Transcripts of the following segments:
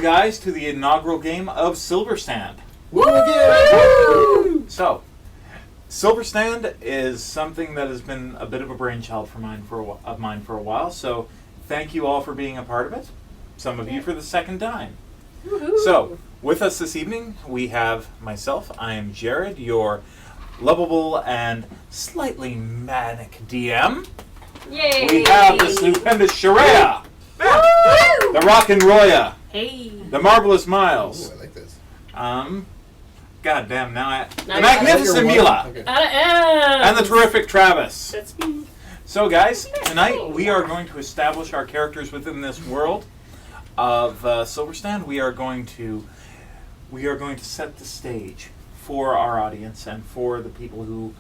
guys, to the inaugural game of Silverstand. Woo! So, Silverstand is something that has been a bit of a brainchild of mine for a while. So, thank you all for being a part of it. Some of you for the second time. Woo-hoo. So, with us this evening, we have myself. I am Jared, your lovable and slightly manic DM. Yay! We have the stupendous Sharayah, the rockin' Roya, the marvelous Miles. Ooh, I like this. Goddamn, now the Now magnificent Mila, Okay. and the terrific Travis. That's me. So, guys, tonight we are going to establish our characters within this world of Silverstand. We are going to set the stage for our audience and for the people who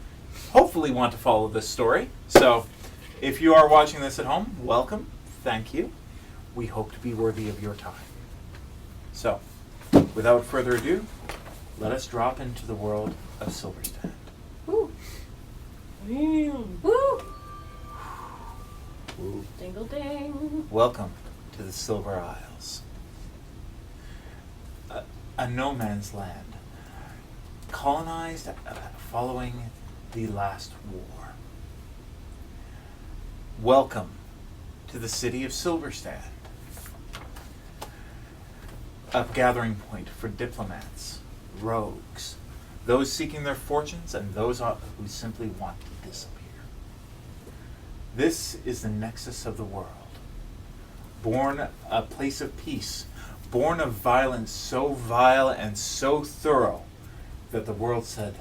hopefully want to follow this story. So, if you are watching this at home, welcome. Thank you. We hope to be worthy of your time. So, without further ado, let us drop into the world of Silverstand. Woo! Woo! Woo. Dingle ding. Welcome to the Silver Isles. A no man's land, colonized following the last war. Welcome to the city of Silverstand, a gathering point for diplomats, rogues, those seeking their fortunes, and those who simply want to disappear. This is the nexus of the world, born a place of peace, born of violence so vile and so thorough that the world said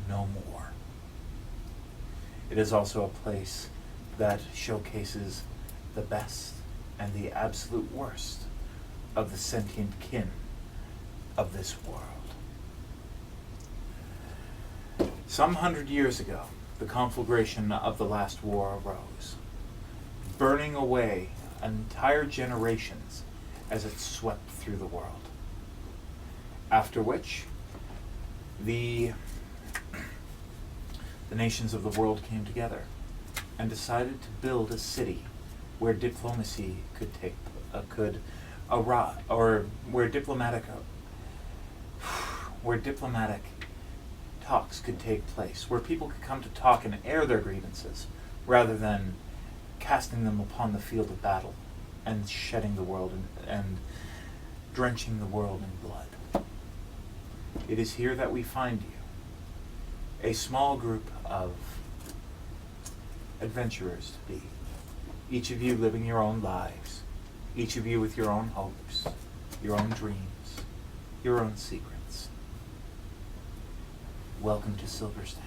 no more. It is also a place that showcases the best and the absolute worst of the sentient kin of this world. Some 100 years ago, the conflagration of the last war arose, burning away entire generations as it swept through the world. After which, the nations of the world came together and decided to build a city where diplomacy where diplomatic talks could take place, where people could come to talk and air their grievances rather than casting them upon the field of battle and shedding the world and drenching the world in blood. It is here that we find you, a small group of adventurers to be, each of you living your own lives, each of you with your own hopes, your own dreams, your own secrets. Welcome to Silverstand.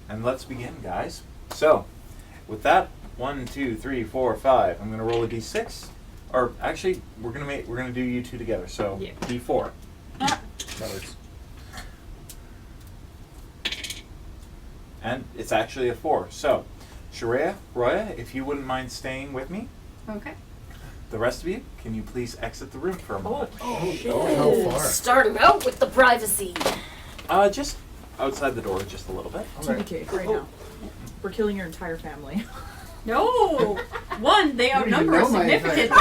And let's begin, guys. So, with that, 1, 2, 3, 4, 5. I'm gonna roll a d6, or actually, we're gonna do you two together. So, Yeah. d4. That works. And it's actually a 4. So, Sharayah, Roya, if you wouldn't mind staying with me. Okay. The rest of you, can you please exit the room for a moment? How far? Starting out with the privacy. Just outside the door, just a little bit. TBK, right now. We're killing your entire family. No! One, they outnumber know us my significantly.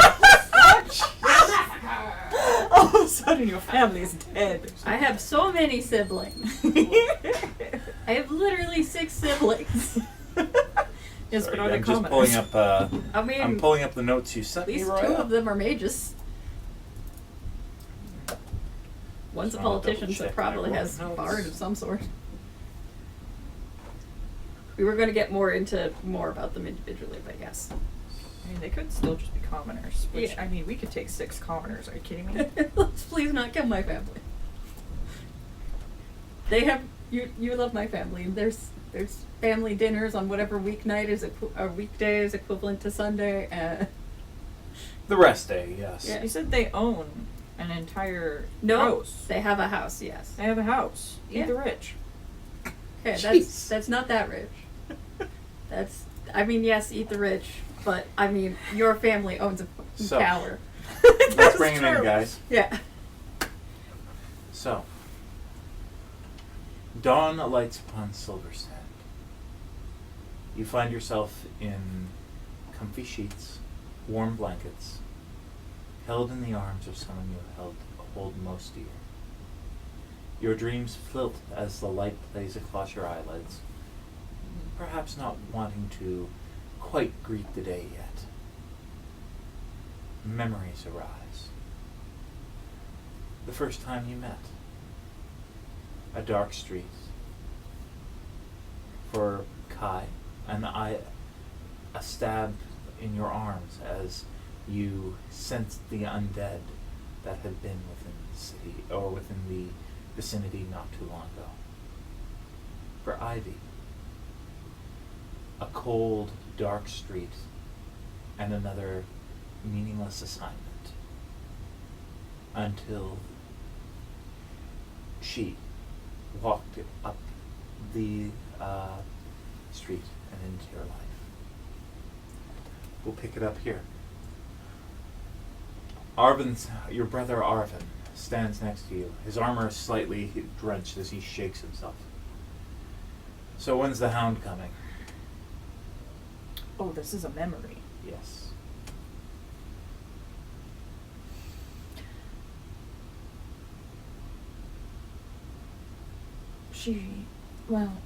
All of a sudden, your family is dead. I have so many siblings. I have literally 6 siblings. Yes, Sorry, but are they I'm just commoners? pulling up. I mean, I'm pulling up the notes you at sent me, least Roya. 2 of them are mages. One's a So I'll politician, so double-check probably my has notes. bard of some sort. We were going to get more about them individually, but yes. I mean, they could still just be commoners. Which, Yeah. I mean, we could take 6 commoners. Are you kidding me? Let's please not kill my family. They have you love my family. There's family dinners on whatever weeknight is or weekday is equivalent to Sunday. The rest day, yes. Yeah. You said they own an entire No, house. they have a house. Yes. They have a house. Eat Yeah. the rich. Okay, Jeez. that's not that rich. Yes, eat the rich, but I mean your family owns a So, tower. Let's bring it in, guys. Yeah. So, dawn alights upon Silverstand. You find yourself in comfy sheets, warm blankets, held in the arms of someone you hold most dear. Your dreams flilt as the light plays across your eyelids, perhaps not wanting to quite greet the day yet. Memories arise. The first time you met. A dark street. For Kyie, and a stab in your arms as you sensed the undead that had been within the city, or within the vicinity not too long ago. For Ivy, a cold, dark street, and another meaningless assignment. Until she walked up the street and into your life. We'll pick it up here. Your brother Arvin stands next to you. His armor is slightly drenched as he shakes himself. So when's the hound coming? Oh, this is a memory. Yes.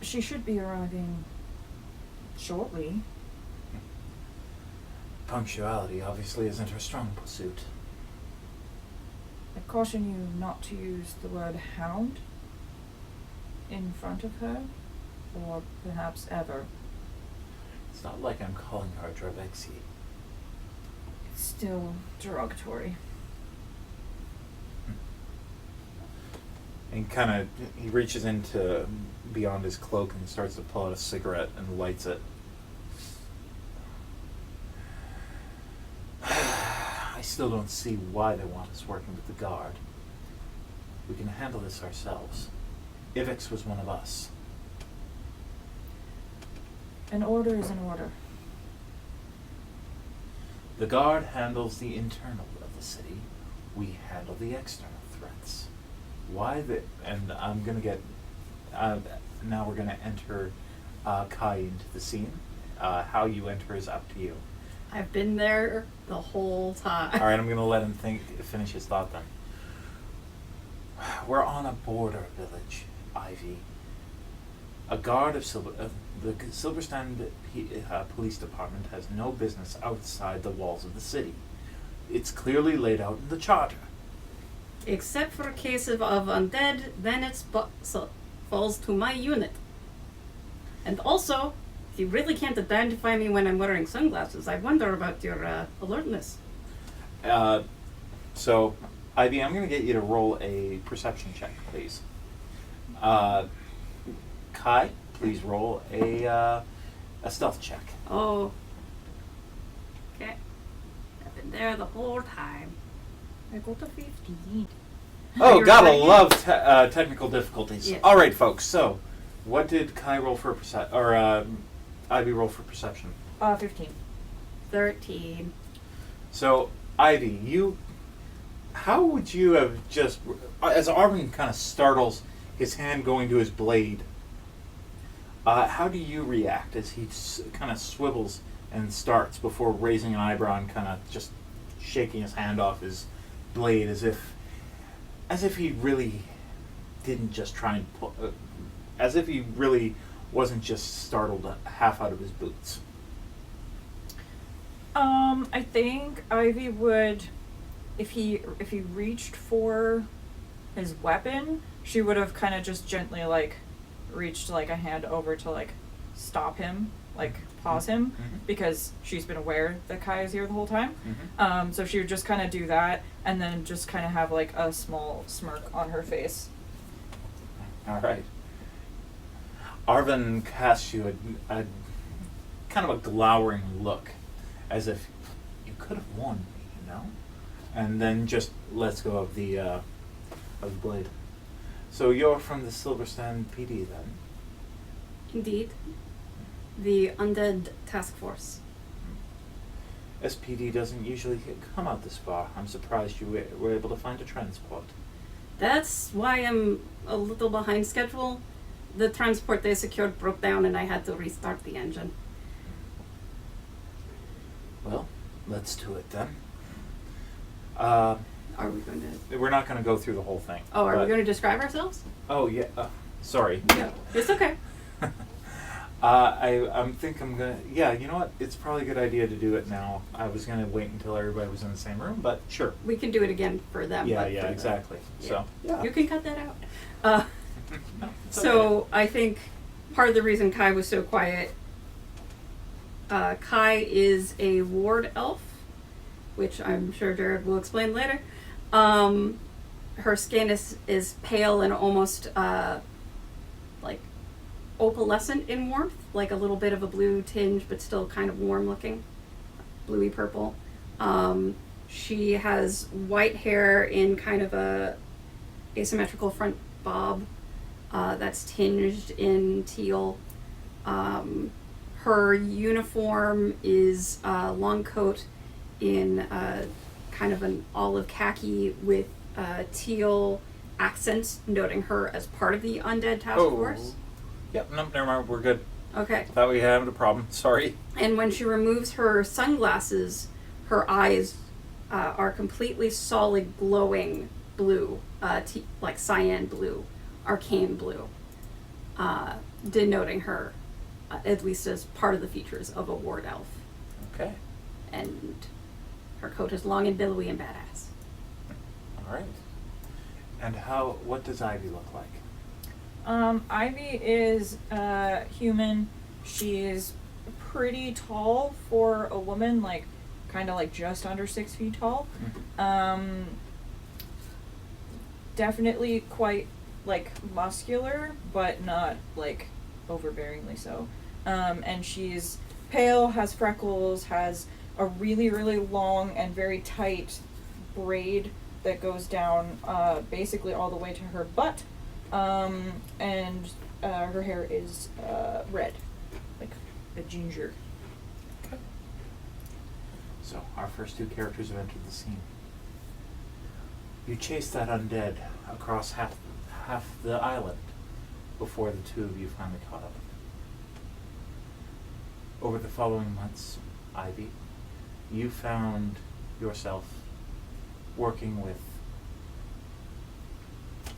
She should be arriving shortly. Punctuality obviously isn't her strong suit. I caution you not to use the word hound in front of her, or perhaps ever. It's not like I'm calling her a Drabexi. It's still derogatory. And he reaches into beyond his cloak and starts to pull out a cigarette and lights it. I still don't see why they want us working with the guard. We can handle this ourselves. Ivoc was one of us. An order is an order. The guard handles the internal of the city. We handle the external threats. And I'm gonna get, now we're gonna enter Kyie into the scene. How you enter is up to you. I've been there the whole time. Alright, I'm gonna let him finish his thought then. We're on a border village, Ivy. A guard of the Silverstand police department has no business outside the walls of the city. It's clearly laid out in the charter. Except for a case of undead, then it falls to my unit. And also, if you really can't identify me when I'm wearing sunglasses, I wonder about your alertness. So, Ivy, I'm going to get you to roll a perception check, please. Kyie, please roll a stealth check. Oh. Okay. I've been there the whole time. I got a 15. Oh, You're gotta ready? love technical difficulties. Yes. All right, folks. So, what did Kyie roll for Ivy roll for perception? 15. 13. So, Ivy, how would you have just, as Arvin kind of startles his hand going to his blade, how do you react as he kind of swivels and starts before raising an eyebrow and kind of just shaking his hand off his blade as if he really didn't just try and pull, as if he really wasn't just startled half out of his boots? I think Ivy would, if he reached for his weapon, she would have kind of just gently reached a hand over to stop him, pause him, because she's been aware that Kyie is here the whole time. So she would just kind of do that, and then just kind of have a small smirk on her face. All right. Arvin casts you a kind of a glowering look, as if you could have warned me, and then just lets go of the blade. So you're from the Silverstand PD then? Indeed. The Undead Task Force. SPD doesn't usually come out this far. I'm surprised you were able to find a transport. That's why I'm a little behind schedule. The transport they secured broke down and I had to restart the engine. Well, let's do it then. Uh, Are we going to? we're not going to go through the whole thing. Oh, are we but- going to describe ourselves? Oh yeah. Sorry. No, it's okay. I think I'm gonna. Yeah, you know what? It's probably a good idea to do it now. I was gonna wait until everybody was in the same room, but sure. We can do it again for them. Yeah, but yeah, for the- exactly. yeah. So yeah. You can cut that out. No, it's So I think part of the reason Kyie was so quiet. Kyie is a ward elf, which I'm sure Jared will explain later. Her skin is pale and almost like opalescent in warmth, like a little bit of a blue tinge, but still kind of warm looking, bluey purple. She has white hair in kind of a asymmetrical front bob that's tinged in teal. Her uniform is a long coat in kind of an olive khaki with teal accents, noting her as part of the undead task force. Yep. No, never mind. We're good. Okay. Thought we had a problem. Sorry. And when she removes her sunglasses, her eyes are completely solid, glowing blue, like cyan blue, arcane blue, denoting her, at least as part of the features of a ward elf. Okay. And her coat is long and billowy and badass. All right. And what does Ivy look like? Ivy is human. She's pretty tall for a woman, like kind of like just under 6 feet tall. Definitely quite like muscular, but not like overbearingly so. And she's pale, has freckles, has a really, really long and very tight braid that goes down basically all the way to her butt. And her hair is red, like a ginger. So our first two characters have entered the scene. You chase that undead across half the island before the two of you finally caught up. Over the following months, Ivy, you found yourself working with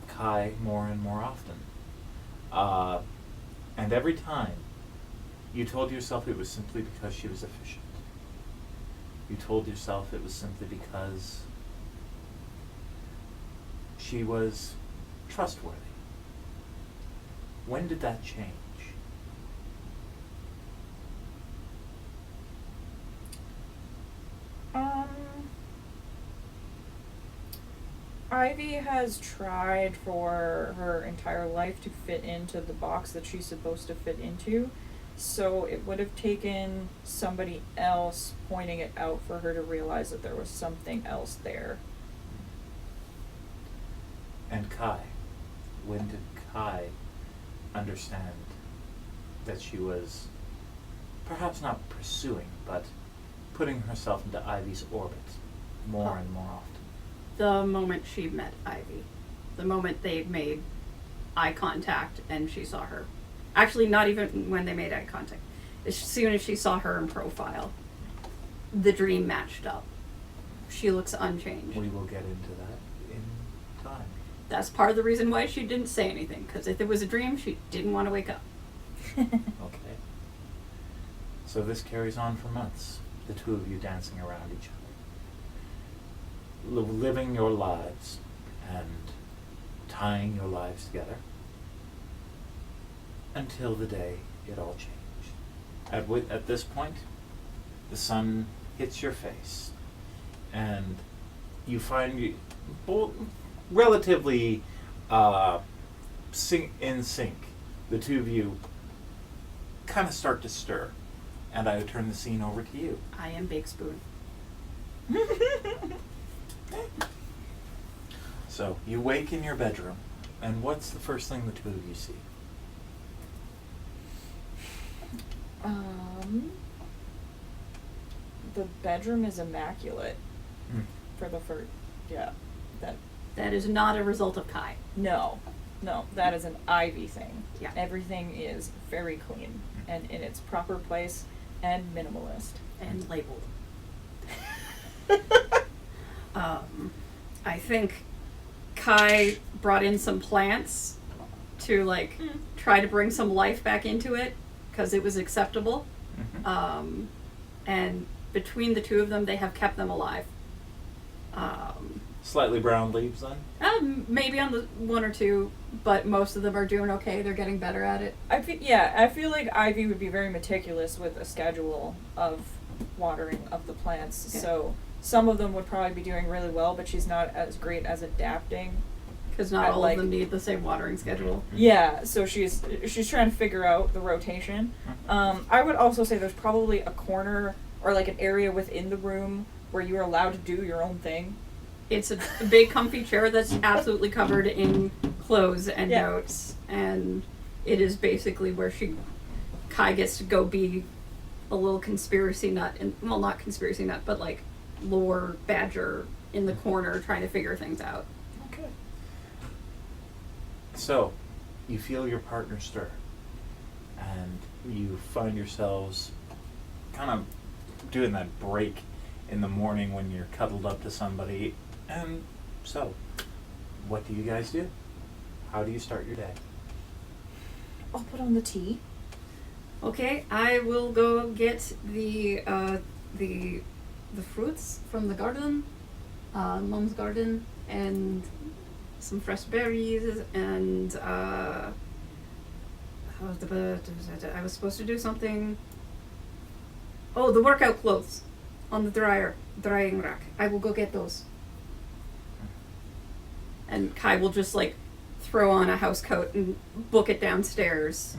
Kyie more and more often. And every time, you told yourself it was simply because she was efficient. You told yourself it was simply because she was trustworthy. When did that change? Ivy has tried for her entire life to fit into the box that she's supposed to fit into, so it would have taken somebody else pointing it out for her to realize that there was something else there. And Kyie, when did Kyie understand that she was perhaps not pursuing, but putting herself into Ivy's orbit more and more often? The moment she met Ivy. The moment they made eye contact and she saw her. Actually, not even when they made eye contact. As soon as she saw her in profile, the dream matched up. She looks unchanged. We will get into that in time. That's part of the reason why she didn't say anything, because if it was a dream, she didn't want to wake up. Okay. So this carries on for months, the two of you dancing around each other. Living your lives and tying your lives together until the day it all changed. At this point, the sun hits your face and you find relatively in sync. The two of you kind of start to stir, and I would turn the scene over to you. I am Big Spoon. So you wake in your bedroom, and what's the first thing the two of you see? The bedroom is immaculate for the first, yeah, That is not a result of Kyie. no, that is an Ivy thing. Yeah. Everything is very clean and in its proper place and minimalist. And labeled. I think Kyie brought in some plants to like try to bring some life back into it because it was acceptable. Mm-hmm. And between the two of them, they have kept them alive. Slightly brown leaves, then? Maybe on the one or two, but most of them are doing okay. They're getting better at it. I feel like Ivy would be very meticulous with a schedule of watering of the plants. Okay. So some of them would probably be doing really well, but she's not as great as adapting. Because not all of them need the same watering schedule. Yeah, so she's trying to figure out the rotation. I would also say there's probably a corner or like an area within the room where you're allowed to do your own thing. It's a big comfy chair that's absolutely covered in clothes and notes, and it is basically where Kyie gets to go be a little conspiracy nut, and well, not conspiracy nut, but like lore badger in the corner trying to figure things out. Okay. So, you feel your partner stir, and you find yourselves kind of doing that break in the morning when you're cuddled up to somebody. And so, what do you guys do? How do you start your day? I'll put on the tea. Okay, I will go get the fruits from the garden, Mom's garden, and some fresh berries, and I was supposed to do something. Oh, the workout clothes on the drying rack. I will go get those. And Kyie will just like throw on a house coat and book it downstairs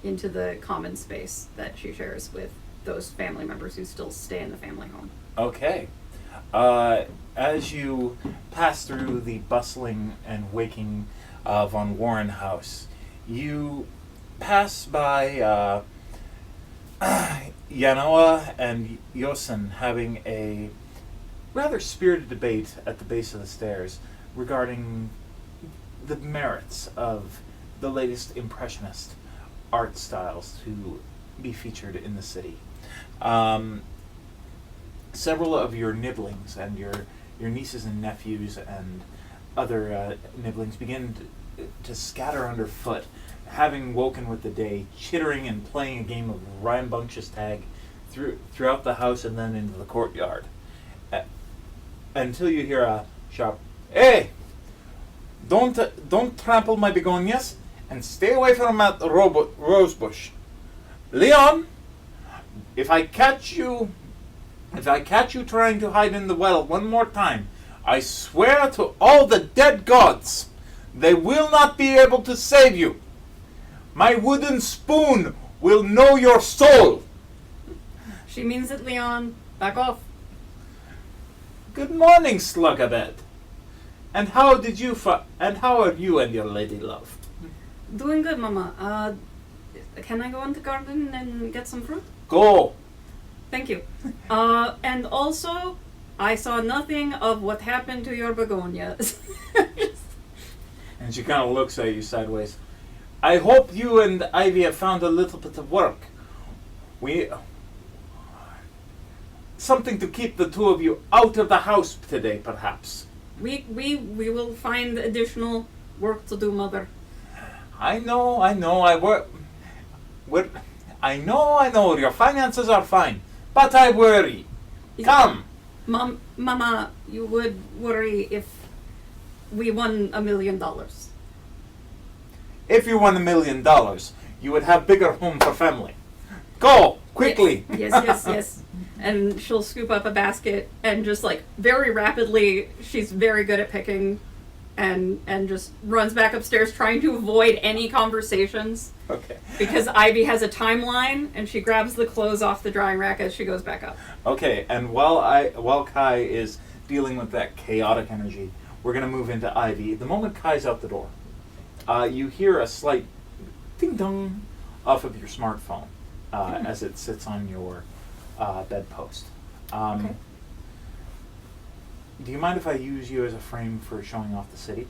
into the common space that she shares with those family members who still stay in the family home. Okay. As you pass through the bustling and waking Von Warren house, you pass by Yanoa and Yosen having a rather spirited debate at the base of the stairs regarding the merits of the latest impressionist art styles to be featured in the city. Several of your nibblings and your nieces and nephews and other nibblings begin to scatter underfoot, having woken with the day, chittering and playing a game of rambunctious tag throughout the house and then into the courtyard. Until you hear a sharp, "Hey! Don't trample my begonias, and stay away from that rose bush. Leon, if I catch you trying to hide in the well one more time, I swear to all the dead gods, they will not be able to save you. My wooden spoon will know your soul." She means it, Leon. Back off. "Good morning, Slugabed. And how are you and your lady love?" Doing good, Mama. Can I go in the garden and get some fruit? "Go." Thank you. And also, I saw nothing of what happened to your begonias. And she kind of looks at you sideways. "I hope you and Ivy have found a little bit of work. Something to keep the two of you out of the house today, perhaps." We will find additional work to do, Mother. I know. I know. Your finances are fine, but I worry. Come. Mama, you would worry if we won $1 million. If you won $1 million, you would have bigger home for family. Go quickly. Yes. And she'll scoop up a basket and just like very rapidly, she's very good at picking, and just runs back upstairs trying to avoid any conversations. Okay. Because Ivy has a timeline, and she grabs the clothes off the drying rack as she goes back up. Okay, and while Kyie is dealing with that chaotic energy, we're going to move into Ivy. The moment Kai's out the door, you hear a slight ding-dong off of your smartphone as it sits on your bedpost. Okay. Do you mind if I use you as a frame for showing off the city?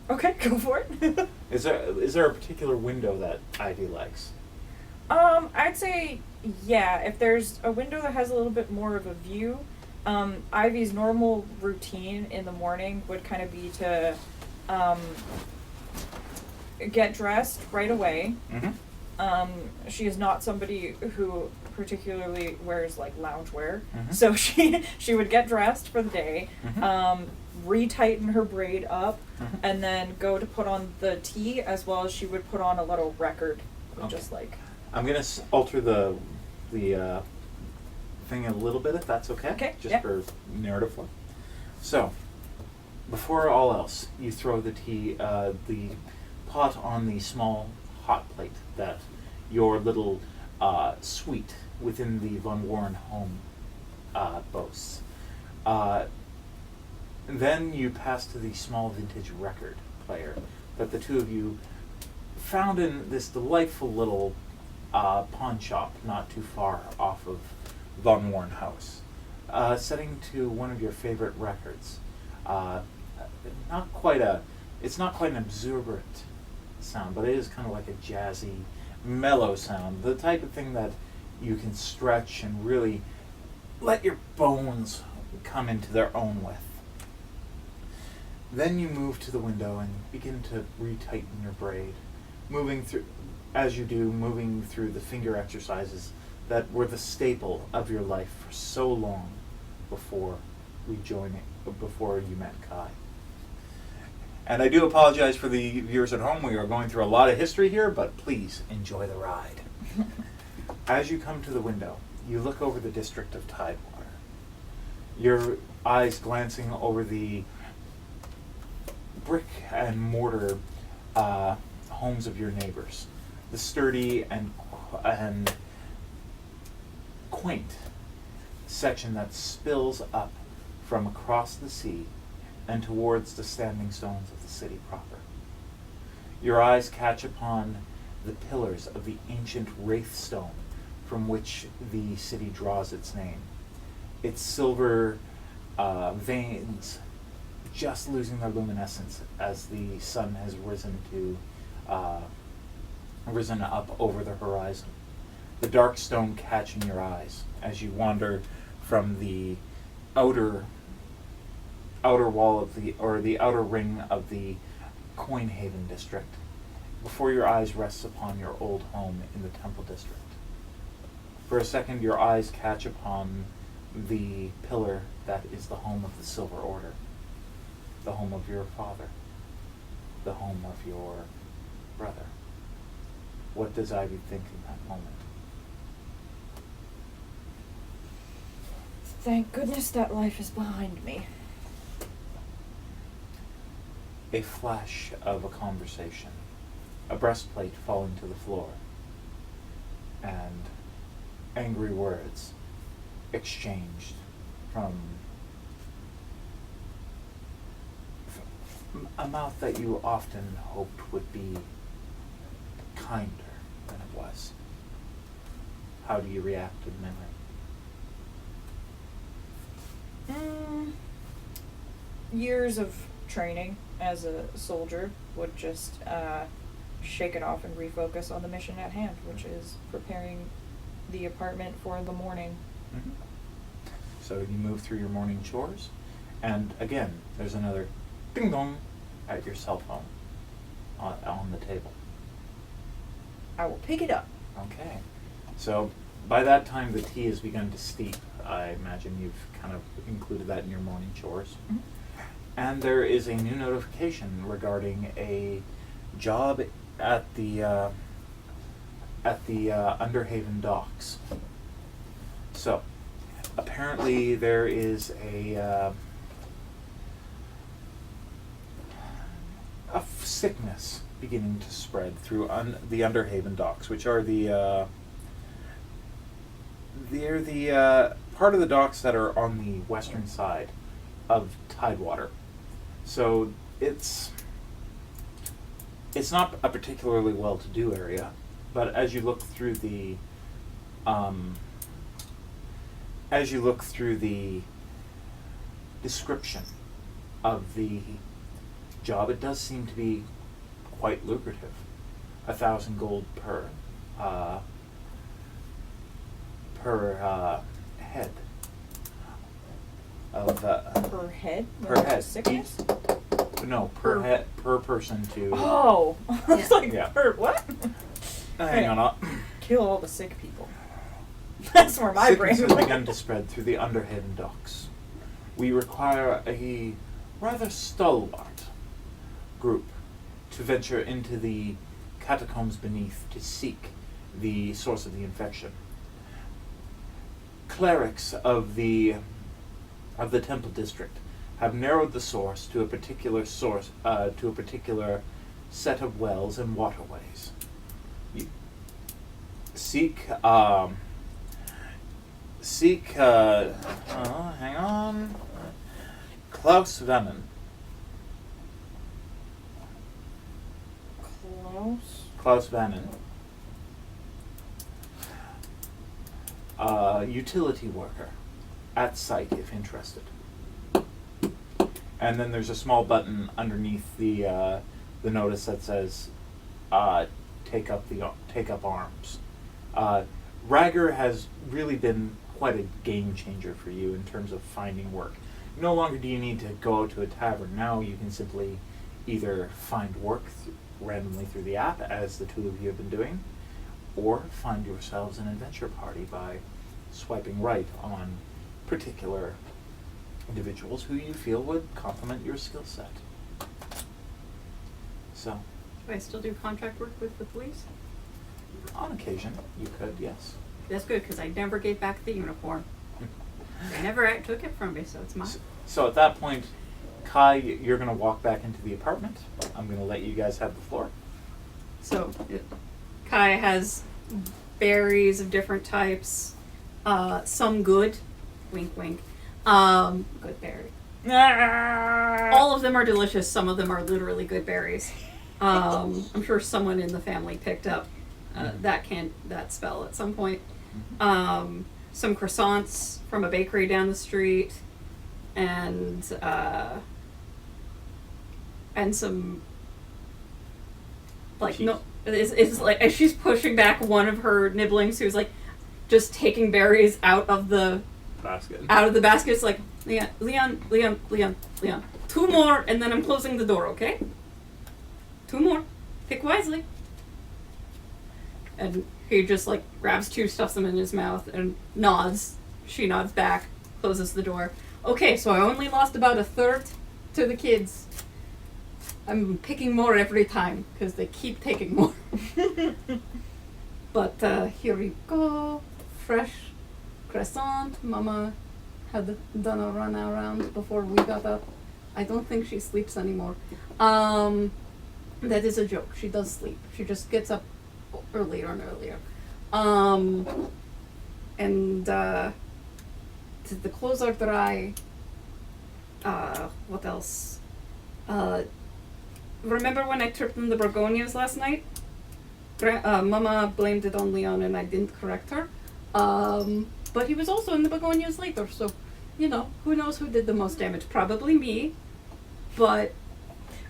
Okay, go for it. Is there a particular window that Ivy likes? I'd say, yeah, if there's a window that has a little bit more of a view, Ivy's normal routine in the morning would kind of be to get dressed right away. She is not somebody who particularly wears like loungewear, so she would get dressed for the day, retighten her braid up, and then go to put on the tea, as well as she would put on a little record, just like. I'm gonna alter the thing a little bit, if that's okay. Okay. Just for narrative flow. So, before all else, you throw the tea, the pot on the small hot plate that your little suite within the Von Warren home boasts. Then you pass to the small vintage record player that the two of you found in this delightful little pawn shop not too far off of Von Warren House, setting to one of your favorite records. It's not quite an exuberant sound, but it is kind of like a jazzy, mellow sound, the type of thing that you can stretch and really let your bones come into their own with. Then you move to the window and begin to retighten your braid, moving through the finger exercises that were the staple of your life for so long before you met Kyie. And I do apologize for the viewers at home. We are going through a lot of history here, but please enjoy the ride. As you come to the window, you look over the district of Tidewater, your eyes glancing over the brick and mortar homes of your neighbors, the sturdy and quaint section that spills up from across the sea and towards the standing stones of the city proper. Your eyes catch upon the pillars of the ancient wraith stone from which the city draws its name, its silver veins just losing their luminescence as the sun has risen up over the horizon. The dark stone catching your eyes as you wander from the outer wall of the outer ring of the Coinhaven district, before your eyes rests upon your old home in the Temple district. For a second, your eyes catch upon the pillar that is the home of the Silver Order, the home of your father, the home of your brother. What does Ivy think in that moment? Thank goodness that life is behind me. A flash of a conversation, a breastplate falling to the floor, and angry words exchanged from a mouth that you often hoped would be kinder than it was. How do you react to the memory? Years of training as a soldier would just shake it off and refocus on the mission at hand, which is preparing the apartment for the morning. Mm-hmm. So you move through your morning chores, and again, there's another ding dong at your cell phone on the table. I will pick it up. Okay. So by that time, the tea has begun to steep. I imagine you've kind of included that in your morning chores. Mm-hmm. And there is a new notification regarding a job at the Underhaven docks. So, apparently there is a sickness beginning to spread through the Underhaven docks, which are they're the part of the docks that are on the western side of Tidewater. So it's not a particularly well-to-do area, but as you look through the description of the job, it does seem to be quite lucrative. 1,000 gold per head. of Per head? per Like head. Sickness? No, per head, per person to. Oh! I was Yeah. like, Yeah. per what? Hang on. Kill all the sick people. That's where my brain Sickness has went. begun to spread through the underhidden docks. We require a rather stalwart group to venture into the catacombs beneath to seek the source of the infection. Clerics of the temple district have narrowed the source to a particular set of wells and waterways. You seek hang on. Klaus Vennen. Klaus Vennen. Utility worker. At site if interested. And then there's a small button underneath the notice that says take up arms. Ragger has really been quite a game changer for you in terms of finding work. No longer do you need to go out to a tavern. Now you can simply either find work randomly through the app, as the two of you have been doing, or find yourselves an adventure party by swiping right on particular individuals who you feel would complement your skill set. So, Do I still do contract work with the police? on occasion, you could, yes. That's good, because I never gave back the uniform. They never took it from me, so it's mine. So at that point, Kyie, you're going to walk back into the apartment. I'm going to let you guys have the floor. So, Kai has berries of different types, some good, wink wink, good berry. All of them are delicious, some of them are literally good berries. I'm sure someone in the family picked up that spell at some point. Some croissants from a bakery down the street, and some like Cheese. no, it's like as she's pushing back one of her nibblings, who's like just taking berries out of the Basket. basket. It's like Leon, 2 more, and then I'm closing the door. Okay, 2 more. Pick wisely. And he just like grabs 2, stuffs them in his mouth, and nods. She nods back, closes the door. Okay, so I only lost about 1/3 to the kids. I'm picking more every time because they keep taking more. But here we go. Fresh croissant. Mama had done a run around before we got up. I don't think she sleeps anymore. That is a joke. She does sleep. She just gets up earlier and earlier. The clothes are dry. What else? Remember when I tripped in the begonias last night? Mama blamed it on Leon and I didn't correct her. But he was also in the begonias later, so, who knows who did the most damage? Probably me, but...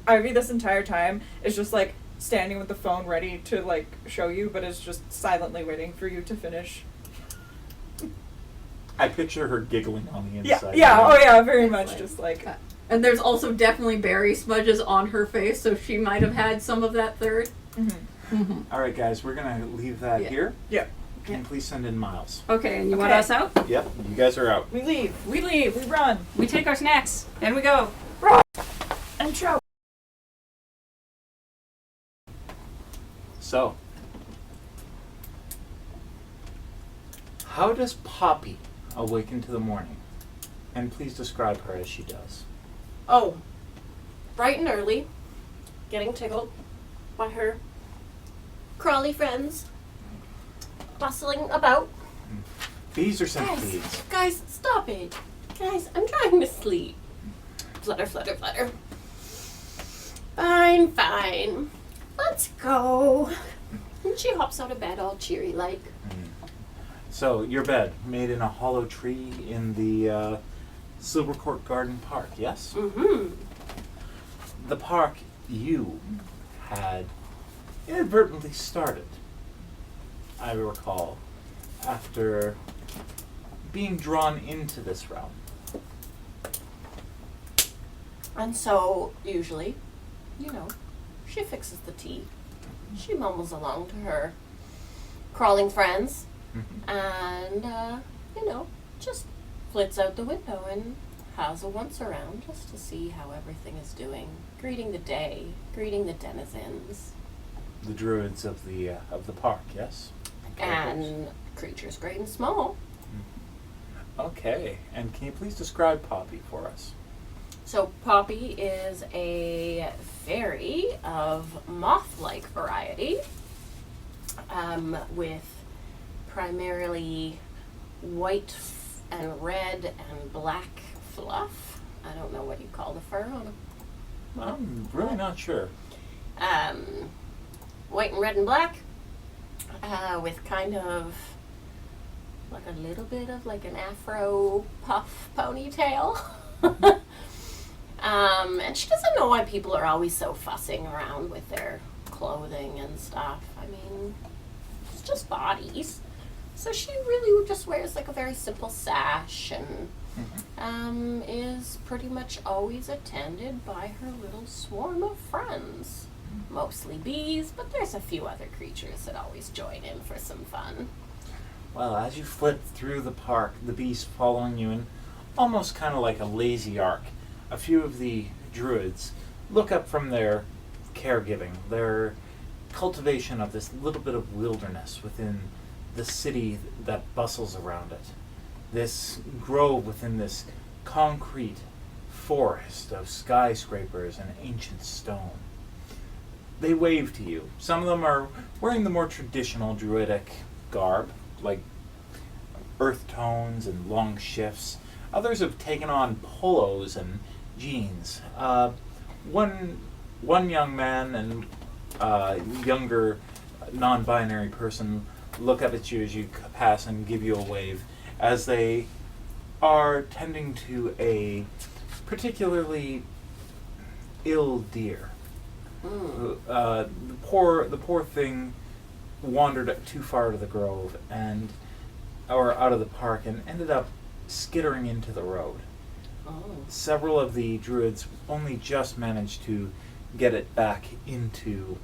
Ivy this entire time is just like standing with the phone ready to like show you, but is just silently waiting for you to finish. I picture her giggling on the Yeah, inside. yeah, oh yeah, very much Like, just like... And there's also definitely berry smudges on her face, so she might have had some of that third. Mm-hmm. All right, guys, we're going to leave that Yeah. here. Yeah. And please send in Miles. Okay, and you want Okay. us out? Yep, you guys are out. We leave. We leave. We run. We take our snacks, and we go. And show. So, how does Poppy awaken to the morning? And please describe her as she does. Oh, bright and early, getting tickled by her crawly friends, bustling about. Bees or centipedes? Guys, stop it. Guys, I'm trying to sleep. Flutter, flutter, flutter. Fine, fine. Let's go. And she hops out of bed all cheery like. So, your bed, made in a hollow tree in the Silvercourt Garden Park, yes? Mm-hmm. The park you had inadvertently started, I recall, after being drawn into this realm. And so, usually, she fixes the tea. She mumbles along to her crawling friends and, just flits out the window and has a once around just to see how everything is doing. Greeting the day, greeting the denizens. The druids of the park, yes? And creatures great and small. Okay, and can you please describe Poppy for us? So Poppy is a fairy of moth-like variety, with primarily white and red and black fluff. I don't know what you call the fur on a I'm really not sure. white and red and black, with kind of like a little bit of like an afro puff ponytail. And she doesn't know why people are always so fussing around with their clothing and stuff. I mean, it's just bodies. So she really just wears like a very simple sash and is pretty much always attended by her little swarm of friends. Mostly bees, but there's a few other creatures that always join in for some fun. Well, as you flit through the park, the bees following you in almost kind of like a lazy arc. A few of the druids look up from their caregiving, their cultivation of this little bit of wilderness within the city that bustles around it. This grove within this concrete forest of skyscrapers and ancient stone. They wave to you. Some of them are wearing the more traditional druidic garb, like earth tones and long shifts. Others have taken on polos and jeans. One young man and younger non-binary person look up at you as you pass and give you a wave as they are tending to a particularly ill deer. The poor thing wandered too far to the grove or out of the park and ended up skittering into the road. Several of the druids only just managed to get it back into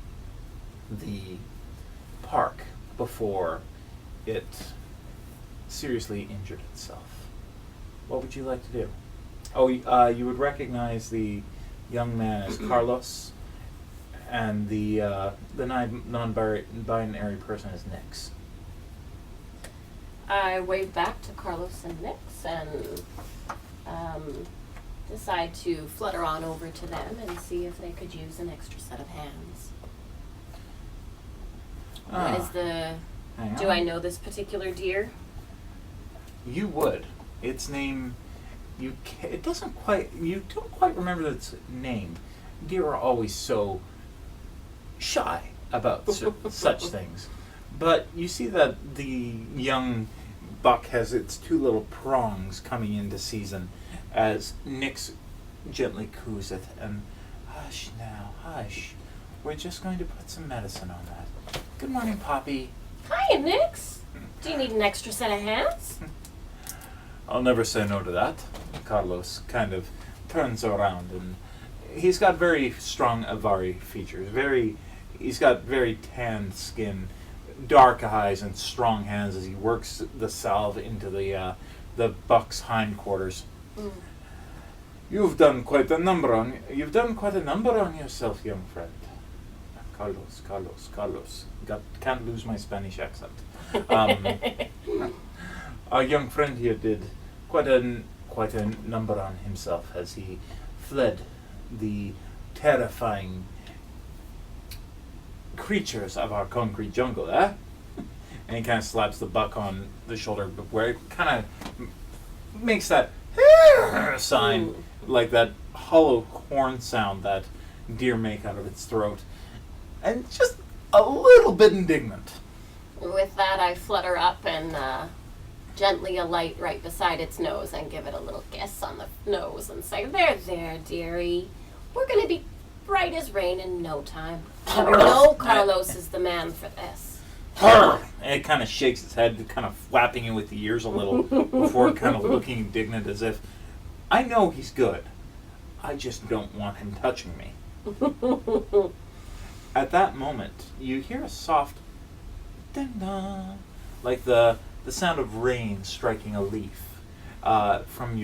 the park before it seriously injured itself. What would you like to do? Oh, you would recognize the young man as Carlos, and the non-binary person is Nyx. I wave back to Carlos and Nyx and decide to flutter on over to them and see if they could use an extra set of hands. What is the... Hang Do on. I know this particular deer? You would. Its name... You don't quite remember its name. Deer are always so shy about such things. But you see that the young buck has its two little prongs coming into season as Nyx gently coos it and, hush now, hush. We're just going to put some medicine on that. Good morning, Poppy. Hi, Nyx. Do you need an extra set of hands? I'll never say no to that. Carlos kind of turns around and he's got very strong Avari features. He's got very tanned skin, dark eyes, and strong hands as he works the salve into the buck's hindquarters. You've done quite a number on yourself, young friend. Carlos. Can't lose my Spanish accent. Our young friend here did quite a number on himself as he fled the terrifying creatures of our concrete jungle, eh? And he kind of slaps the buck on the shoulder, where it kind of makes that sign, like that hollow horn sound that deer make out of its throat, and just a little bit indignant. With that, I flutter up and gently alight right beside its nose and give it a little kiss on the nose and say, there, dearie. We're going to be bright as rain in no time. You know Carlos is the man for this. And it kind of shakes its head, kind of flapping it with the ears a little before kind of looking indignant as if, I know he's good. I just don't want him touching me. At that moment, you hear a soft ding-dong, like the sound of rain striking a leaf from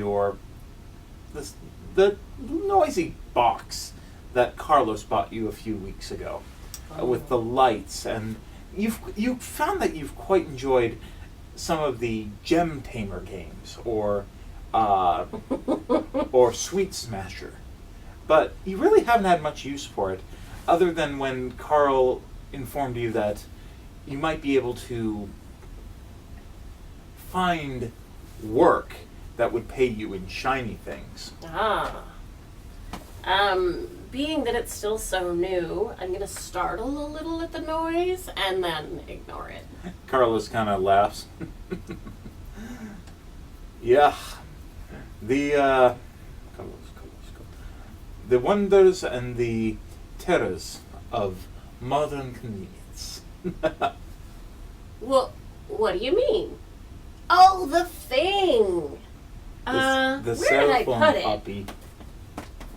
the noisy box that Carlos bought you a few weeks ago, with the lights, and you've found that you've quite enjoyed some of the Gem Tamer games or Sweet Smasher, but you really haven't had much use for it, other than when Carl informed you that you might be able to find work that would pay you in shiny things. Being that it's still so new, I'm gonna startle a little at the noise and then ignore it. Carlos kind of laughs. Yeah, the wonders and the terrors of modern convenience. Well, what do you mean? Oh, the thing! The where did cell I phone put it? puppy.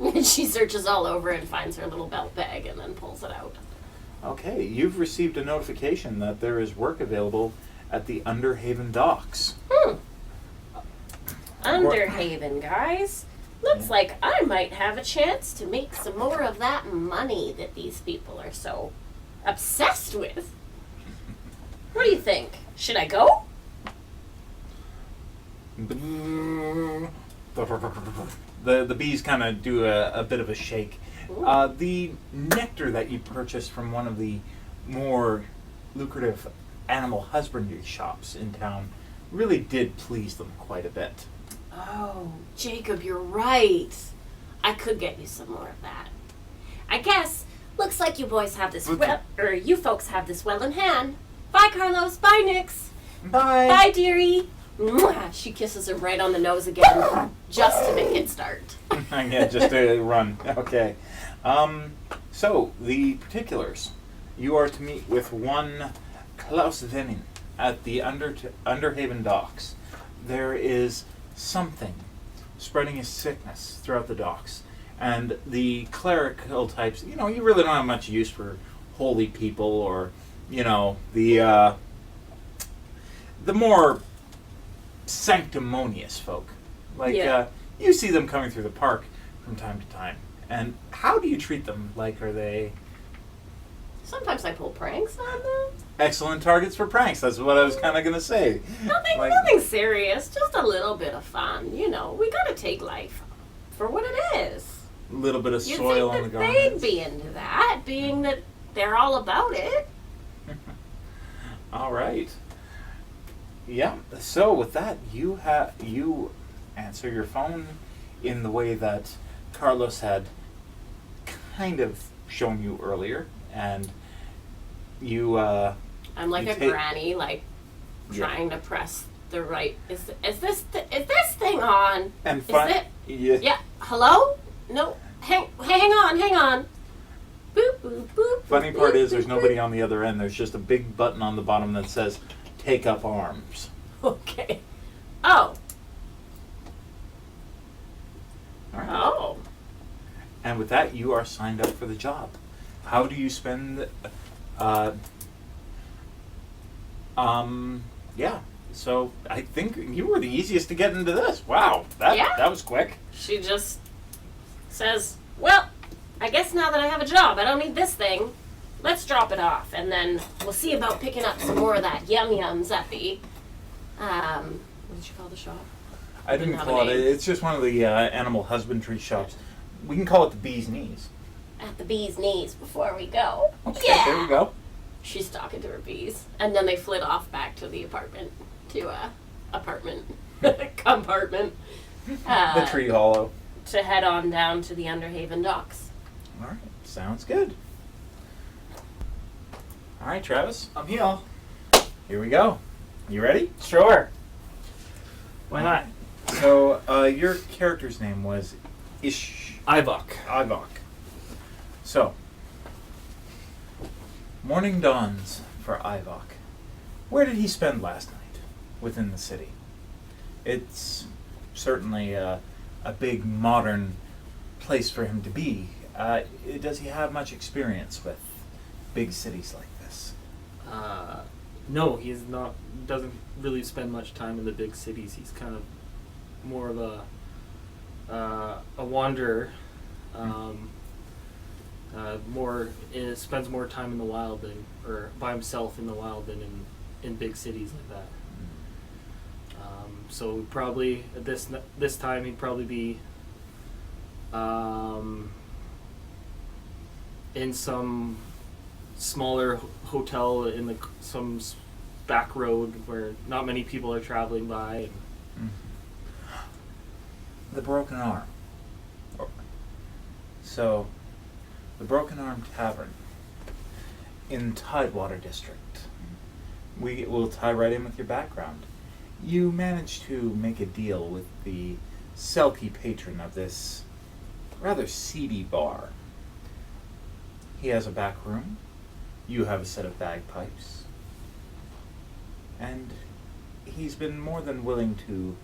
And she searches all over and finds her little belt bag and then pulls it out. Okay, you've received a notification that there is work available at the Underhaven docks. Underhaven, guys. Looks like I might have a chance to make some more of that money that these people are so obsessed with. What do you think? Should I go? The bees kind of do a bit of a shake. The nectar that you purchased from one of the more lucrative animal husbandry shops in town really did please them quite a bit. Oh, Jacob, you're right. I could get you some more of that. I guess, looks like you boys have this you folks have this well in hand. Bye, Carlos. Bye, Nix. Bye. Bye, dearie. Mwah. She kisses him right on the nose again, just to make it start. Yeah, just to run. Okay. So, the particulars. You are to meet with one Klaus Venin at the Underhaven docks. There is something spreading his sickness throughout the docks. And the clerical types, you really don't have much use for holy people or, the more sanctimonious folk. You see them coming through the park from time to time. And how do you treat them? Are they... Sometimes I pull pranks on them. Excellent targets for pranks. That's what I was kind of going to say. Nothing serious. Just a little bit of fun. We gotta take life for what it is. A little bit of You'd soil on think the that garments. they'd be into that, being that they're all about it. All right. Yeah. So with that, you answer your phone in the way that Carlos had kind of shown you earlier, and you. I'm like you a granny, trying to press the right. Is this thing on? And Is it? Yeah. Yeah. Hello? No. Hang on. Boop boop boop. Funny boop, part boop, is there's boop, nobody boop. on the other end. There's just a big button on the bottom that says "Take up arms." Okay. Oh. All right. Oh. And with that, you are signed up for the job. How do you spend? Yeah. So I think you were the easiest to get into this. Wow, that was quick. She just says, "Well, I guess now that I have a job, I don't need this thing. Let's drop it off, and then we'll see about picking up some more of that yum-yums at the, what did you call the shop? I didn't have a call it. name. It's just one of the animal husbandry shops. We can call it the Bee's Knees. At the bee's knees before we go." Okay, Yeah. there we go. She's talking to her bees, and then they flit off back to the apartment, compartment, The tree hollow. to head on down to the Underhaven docks. All right, sounds good. All right, Travis, I'm here. here we go. You ready? Sure. Why not? So, your character's name was Ivoc. Ivoc. So, morning dawns for Ivoc. Where did he spend last night? Within the city. It's certainly a big modern place for him to be. Does he have much experience with big cities like this? No, he's not. Doesn't really spend much time in the big cities. He's kind of more of a wanderer. Spends more time in the wild or by himself in the wild than in big cities like that. So probably at this time he'd probably be in some smaller hotel in some back road where not many people are traveling by. The Broken Arm. So, the Broken Arm Tavern in Tidewater District. We will tie right in with your background. You managed to make a deal with the Selkie patron of this rather seedy bar. He has a back room. You have a set of bagpipes. And he's been more than willing to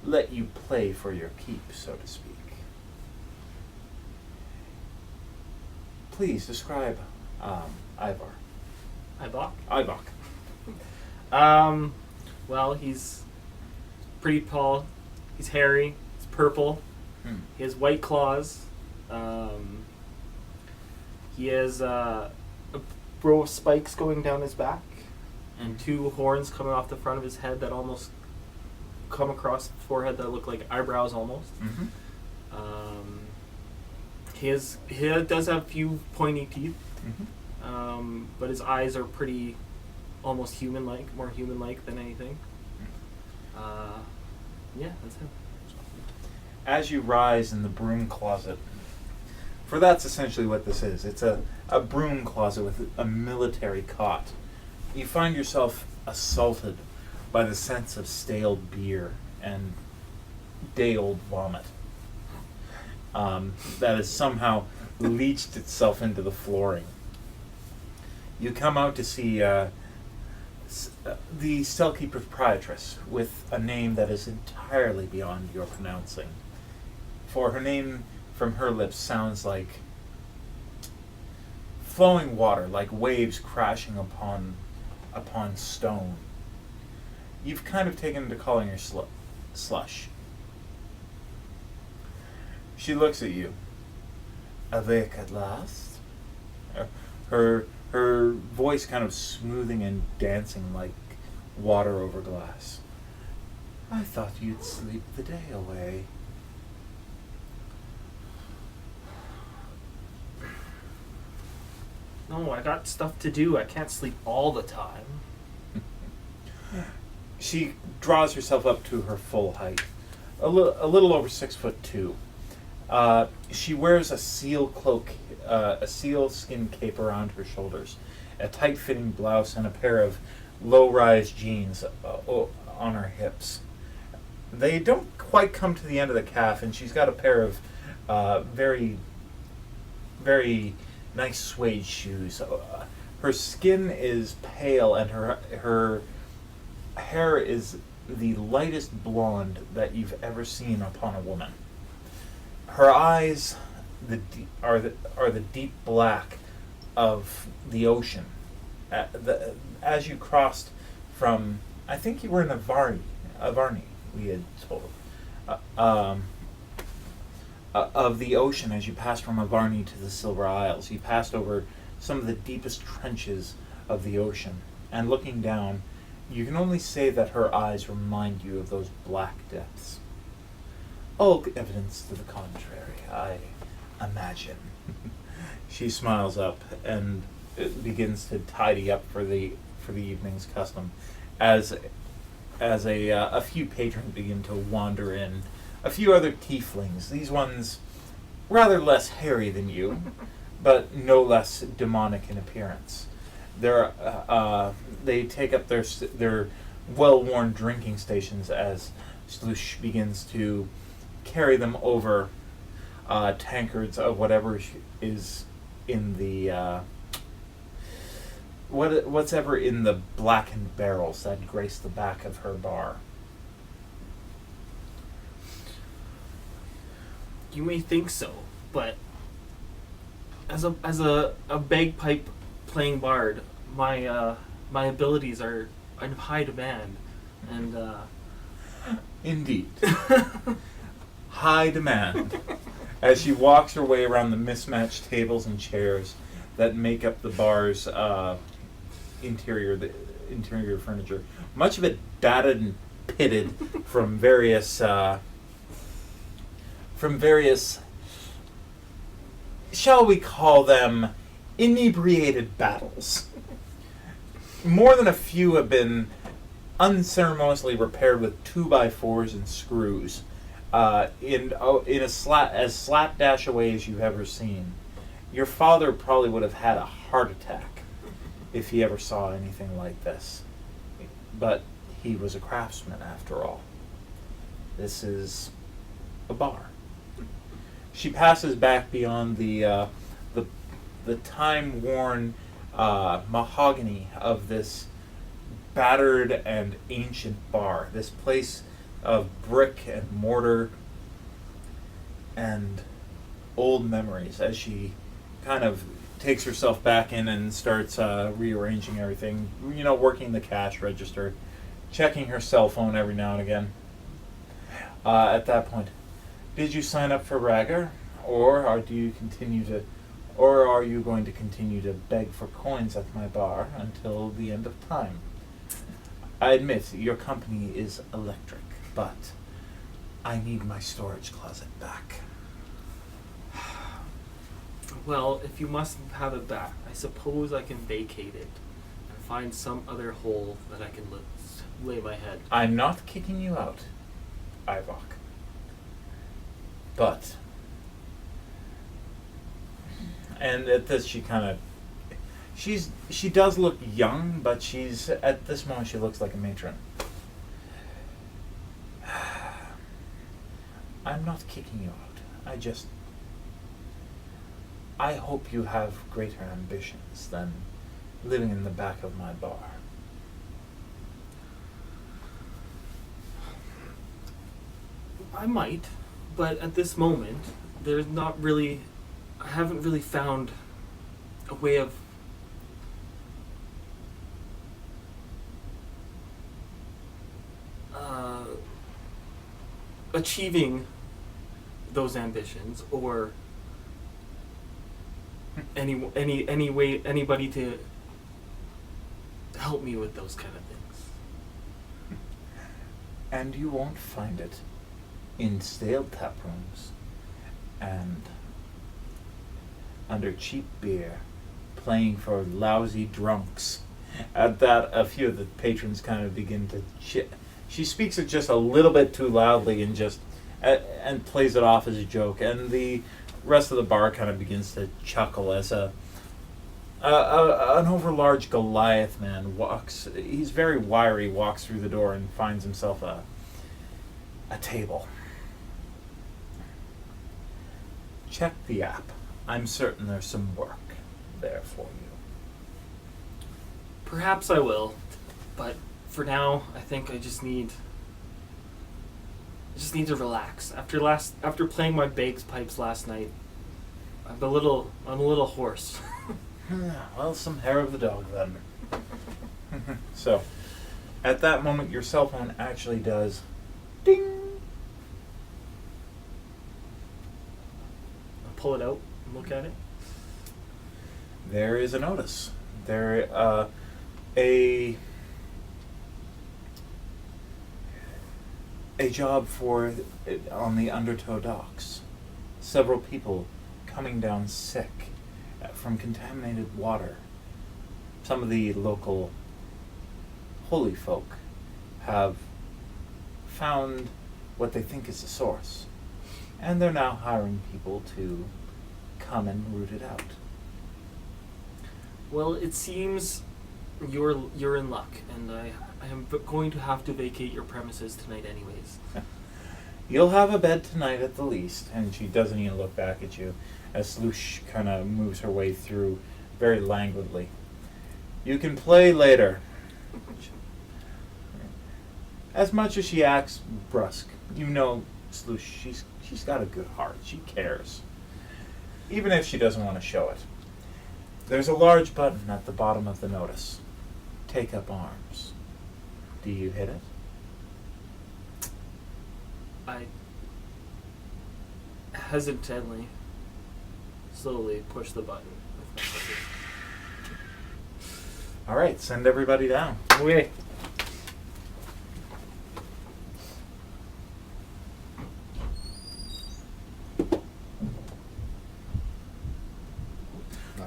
let you play for your keep, so to speak. Please describe Ivar. Ivoc? Well, he's pretty tall. He's hairy. He's purple. He has white claws. He has a row of spikes going down his back and two horns coming off the front of his head that almost come across the forehead that look like eyebrows almost. He does have a few pointy teeth, but his eyes are pretty almost human-like, more human-like than anything. Yeah, that's him. As you rise in the broom closet, for that's essentially what this is. It's a broom closet with a military cot. You find yourself assaulted by the sense of stale beer and day-old vomit that has somehow leached itself into the flooring. You come out to see the Selkie proprietress with a name that is entirely beyond your pronouncing. For her name from her lips sounds like flowing water, like waves crashing upon stone. You've kind of taken to calling her Slush. She looks at you. Awake at last? Her voice kind of smoothing and dancing like water over glass. I thought you'd sleep the day away. No, I got stuff to do. I can't sleep all the time. She draws herself up to her full height, a little over 6'2". She wears a seal skin cape around her shoulders, a tight-fitting blouse, and a pair of low-rise jeans on her hips. They don't quite come to the end of the calf, and she's got a pair of very, very nice suede shoes. Her skin is pale, and her hair is the lightest blonde that you've ever seen upon a woman. Her eyes are the deep black of the ocean. As you crossed from, I think you were in Avarni, we had told, of the ocean. As you passed from Avarni to the Silver Isles, you passed over some of the deepest trenches of the ocean, and looking down, you can only say that her eyes remind you of those black depths. All evidence to the contrary, I imagine. She smiles up and begins to tidy up for the evening's custom, as a few patrons begin to wander in. A few other tieflings. These ones rather less hairy than you, but no less demonic in appearance. They take up their well-worn drinking stations as Slush begins to carry them over tankards of whatever is in the what's ever in the blackened barrels that grace the back of her bar. You may think so, but as a bagpipe playing bard, my abilities are in high demand, and Indeed. High demand. As she walks her way around the mismatched tables and chairs that make up the bar's interior furniture, much of it battered and pitted from various shall we call them inebriated battles. More than a few have been unceremoniously repaired with 2x4s and screws, in as slapdash a way as you've ever seen. Your father probably would have had a heart attack if he ever saw anything like this. But he was a craftsman after all. This is a bar. She passes back beyond the time-worn mahogany of this battered and ancient bar. This place of brick and mortar and old memories, as she kind of takes herself back in and starts rearranging everything, working the cash register, checking her cell phone every now and again. At that point, did you sign up for Ragger, or are you going to continue to beg for coins at my bar until the end of time? I admit your company is electric, but I need my storage closet back. Well, if you must have it back, I suppose I can vacate it and find some other hole that I can lay my head. I'm not kicking you out, Ivoc. But, and at this she does look young, but at this moment she looks like a matron. I'm not kicking you out. I hope you have greater ambitions than living in the back of my bar. I might, but at this moment, I haven't really found a way of achieving those ambitions, or anybody to help me with those kind of things. And you won't find it in stale tap rooms and under cheap beer, playing for lousy drunks. At that, a few of the patrons kind of begin to She speaks it just a little bit too loudly and and plays it off as a joke, and the rest of the bar kind of begins to chuckle as an overlarge Goliath man walks. He's very wiry. Walks through the door and finds himself a table. Check the app. I'm certain there's some work there for you. Perhaps I will, but for now, I think I just need to relax. After playing my bagpipes last night, I'm a little hoarse. Well, some hair of the dog then. So, at that moment, your cell phone actually does ding. I'll pull it out and look at it. There is a notice. A job on the Undertow docks. Several people coming down sick from contaminated water. Some of the local holy folk have found what they think is the source, and they're now hiring people to come and root it out. Well, it seems you're in luck, and I am going to have to vacate your premises tonight anyways. You'll have a bed tonight at the least. And she doesn't even look back at you as Sloosh kind of moves her way through very languidly. You can play later. As much as she acts brusque, Sloosh, she's got a good heart. She cares. even if she doesn't want to show it. There's a large button at the bottom of the notice. Take up arms. Do you hit it? I hesitantly, slowly push the button. All right, send everybody down. Okay.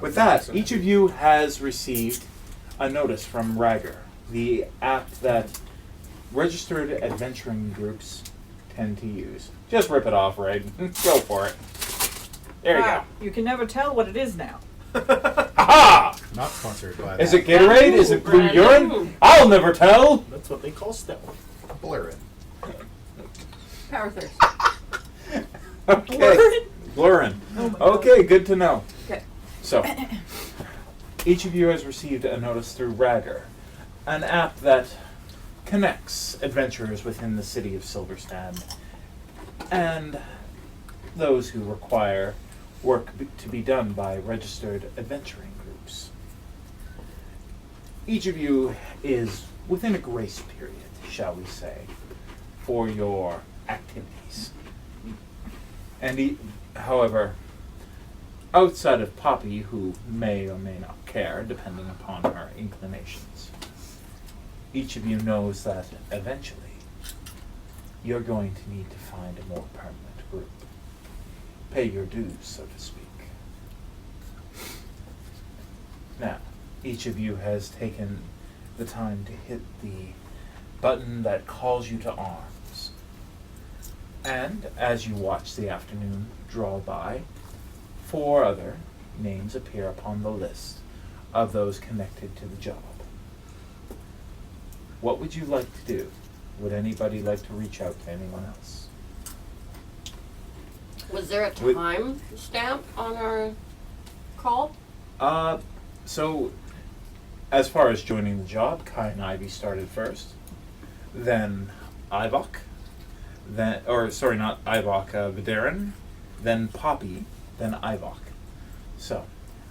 With that, each of you has received a notice from Ragger, the app that registered adventuring groups tend to use. Just rip it off, Ray. Go for it. There you Wow, you can never tell what it is now. go. Aha! Not sponsored by Is that. it Gatorade? Is it blue Right. urine? I'll never tell. That's what they call stealth. Blur it. Power thirst. Okay. Blurrin. Oh my Okay, good to know. Okay. So, each of you has received a notice through Ragger, an app that connects adventurers within the city of Silverstand and those who require work to be done by registered adventuring groups. Each of you is within a grace period, shall we say, for your activities. And however, outside of Poppy, who may or may not care, depending upon her inclinations, each of you knows that eventually you're going to need to find a more permanent group. Pay your dues, so to speak. Now, each of you has taken the time to hit the button that calls you to arms. And as you watch the afternoon draw by, 4 other names appear upon the list of those connected to the job. What would you like to do? Would anybody like to reach out to anyone else? Was there a With- time stamp on our call? So, as far as joining the job, Kyie and Ivy started first. Then Ivoc. Then, or sorry, not Ivoc, Vaderin. Then Poppy. Then Ivoc. So,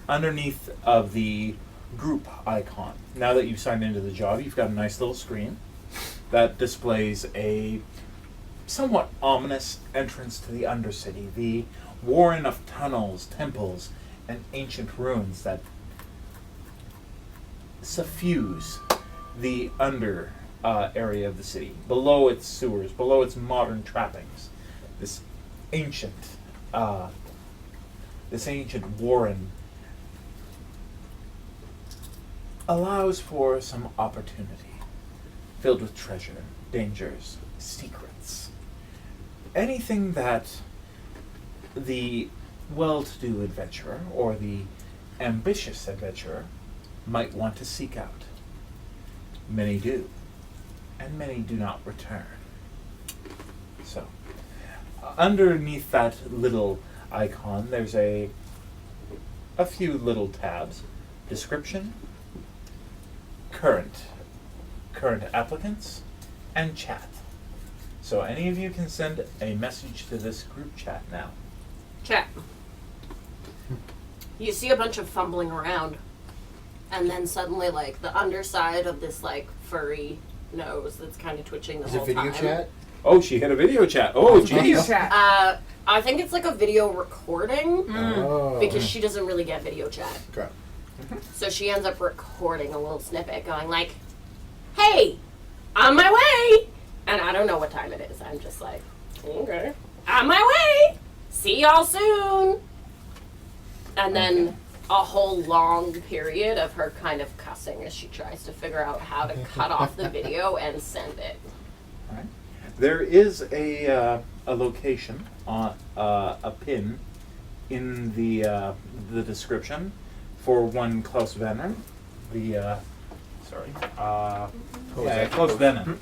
underneath of the group icon, now that you've signed into the job, you've got a nice little screen that displays a somewhat ominous entrance to the Undercity, the warren of tunnels, temples, and ancient ruins that suffuse the under area of the city, below its sewers, below its modern trappings. This ancient warren allows for some opportunity, filled with treasure, dangers, secrets. Anything that the well-to-do adventurer or the ambitious adventurer might want to seek out. Many do, and many do not return. So, underneath that little icon, there's a few little tabs. Description, current applicants, and chat. So any of you can send a message to this group chat now. Chat. You see a bunch of fumbling around, and then suddenly, like, the underside of this, like, furry nose that's kind of twitching the Is whole it video time. chat? Oh, she hit a video chat. Oh, Video jeez. chat. I think it's like a video recording, Oh. because she doesn't really get video chat. Okay. So she ends up recording a little snippet going like, hey, on my way! And I don't know what time it is. I'm just like, okay, on my way! See y'all soon! And then a whole long period of her kind of cussing as she tries to figure out how to cut off the video and send it. Alright. There is a location on a pin in the description for one Klaus Venner. Klaus Vennen.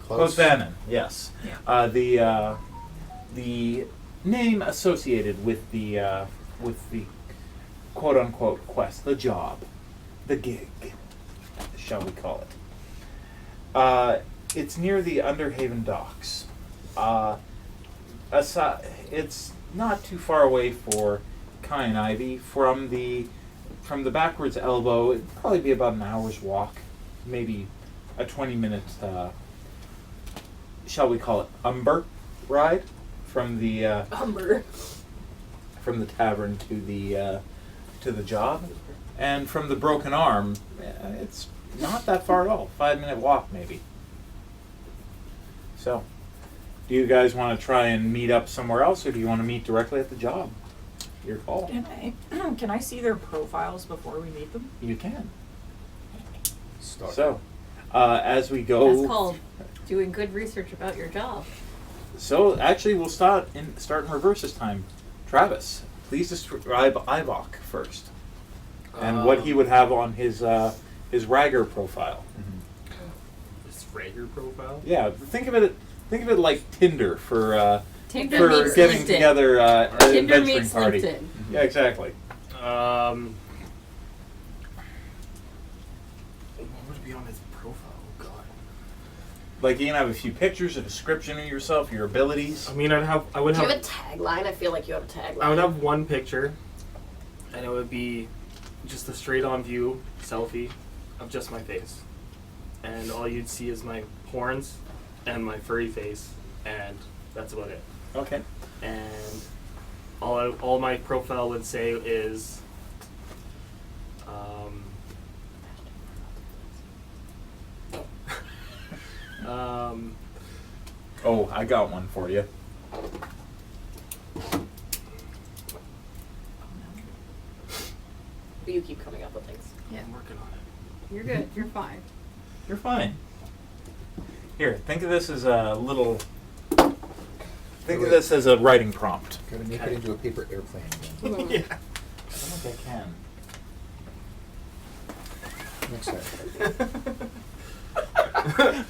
Klaus Vennen, yes. The name associated with the quote unquote quest, the job, the gig, shall we call it. It's near the Underhaven docks. It's not too far away for Kyie and Ivy from the backwards elbow. It'd probably be about an hour's walk, maybe a 20-minute, shall we call it, umber ride from the Umber. from the tavern to the job, and from the broken arm, it's not that far at all. 5-minute walk maybe. So, do you guys want to try and meet up somewhere else, or do you want to meet directly at the job? Your call. Can I see their profiles before we meet them? You can. Start. So, as we go. That's called doing good research about your job. So actually, we'll start in reverse this time. Travis, please describe Ivoc first, and what he would have on his Ragger profile. His Rager profile? Yeah, think of it like Tinder for Tinder meets getting LinkedIn. together an Tinder adventuring meets party. LinkedIn. Yeah, exactly. What would be on his profile? Oh, God. Like you can have a few pictures, a description of yourself, your abilities. I mean, I would Do you have have a tagline? I feel like you have a tagline. I would have one picture, and it would be just a straight-on view selfie of just my face, and all you'd see is my horns and my furry face, and that's about it. Okay. And all my profile would say is, Oh, I got one for you. You keep coming up with things. Yeah, I'm working on it. you're good. You're fine. You're fine. Here, think of this as a little. Think of this as a writing prompt. Gotta make it into a paper airplane again. Yeah. I don't think I can. Next time.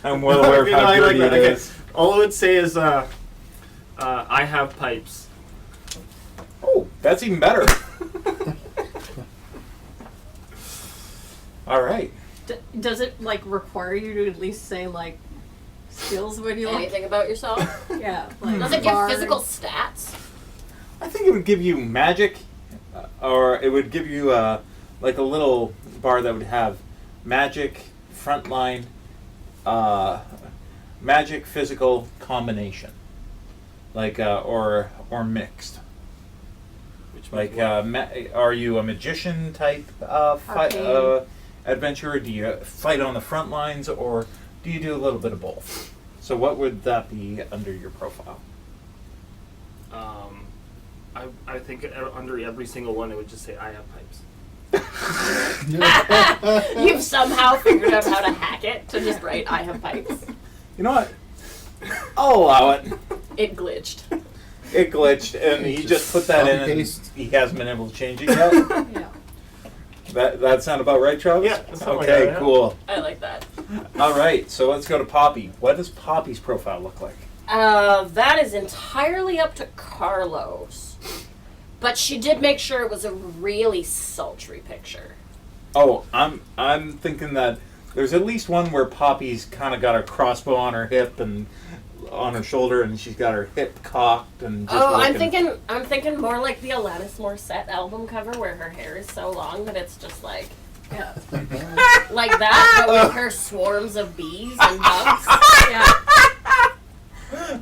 I'm well aware of You know, how I like dirty that. it Okay. is. All it would say is, I have pipes. Oh, that's even better. All right. Does it like require you to at least say like skills when you like? Anything about yourself? Yeah. Like Does it give bard. physical stats? I think it would give you magic, or it would give you like a little bar that would have magic, frontline, magic, physical combination, like or mixed. Which Like, means what? are you a magician type Arcane. adventurer? Do you fight on the front lines, or do you do a little bit of both? So, what would that be under your profile? I think under every single one it would just say I have pipes. You've somehow figured out how to hack it to just write I have pipes. You know what? I'll allow it. It glitched. It glitched, and he just put that in, and Copy-paste. he hasn't been able to change it yet. Yeah. That sound about right, Travis? Yeah, that sound like Okay, that, yeah. cool. I like that. All right, so let's go to Poppy. What does Poppy's profile look like? That is entirely up to Carlos. But she did make sure it was a really sultry picture. Oh, I'm thinking that there's at least one where Poppy's kind of got her crossbow on her hip and on her shoulder, and she's got her hip cocked and just Oh, looking. I'm thinking more like the Alanis Morissette album cover where her hair is so long that it's just like Yeah. like that, but with her swarms of bees and bugs. Yeah.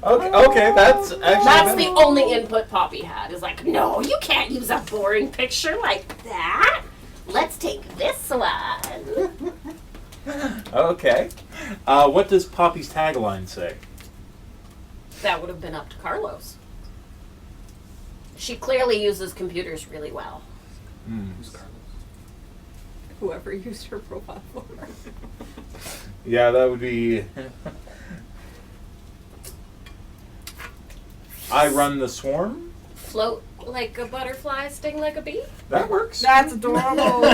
Okay, that's actually That's the only input Poppy had. Is like, no, you can't use a boring picture like that. Let's take this one. Okay. What does Poppy's tagline say? That would have been up to Carlos. She clearly uses computers really well. Who's Carlos? Whoever used her profile for her. Yeah, that would be. I run the swarm. Float like a butterfly, sting like a bee. That works. That's adorable.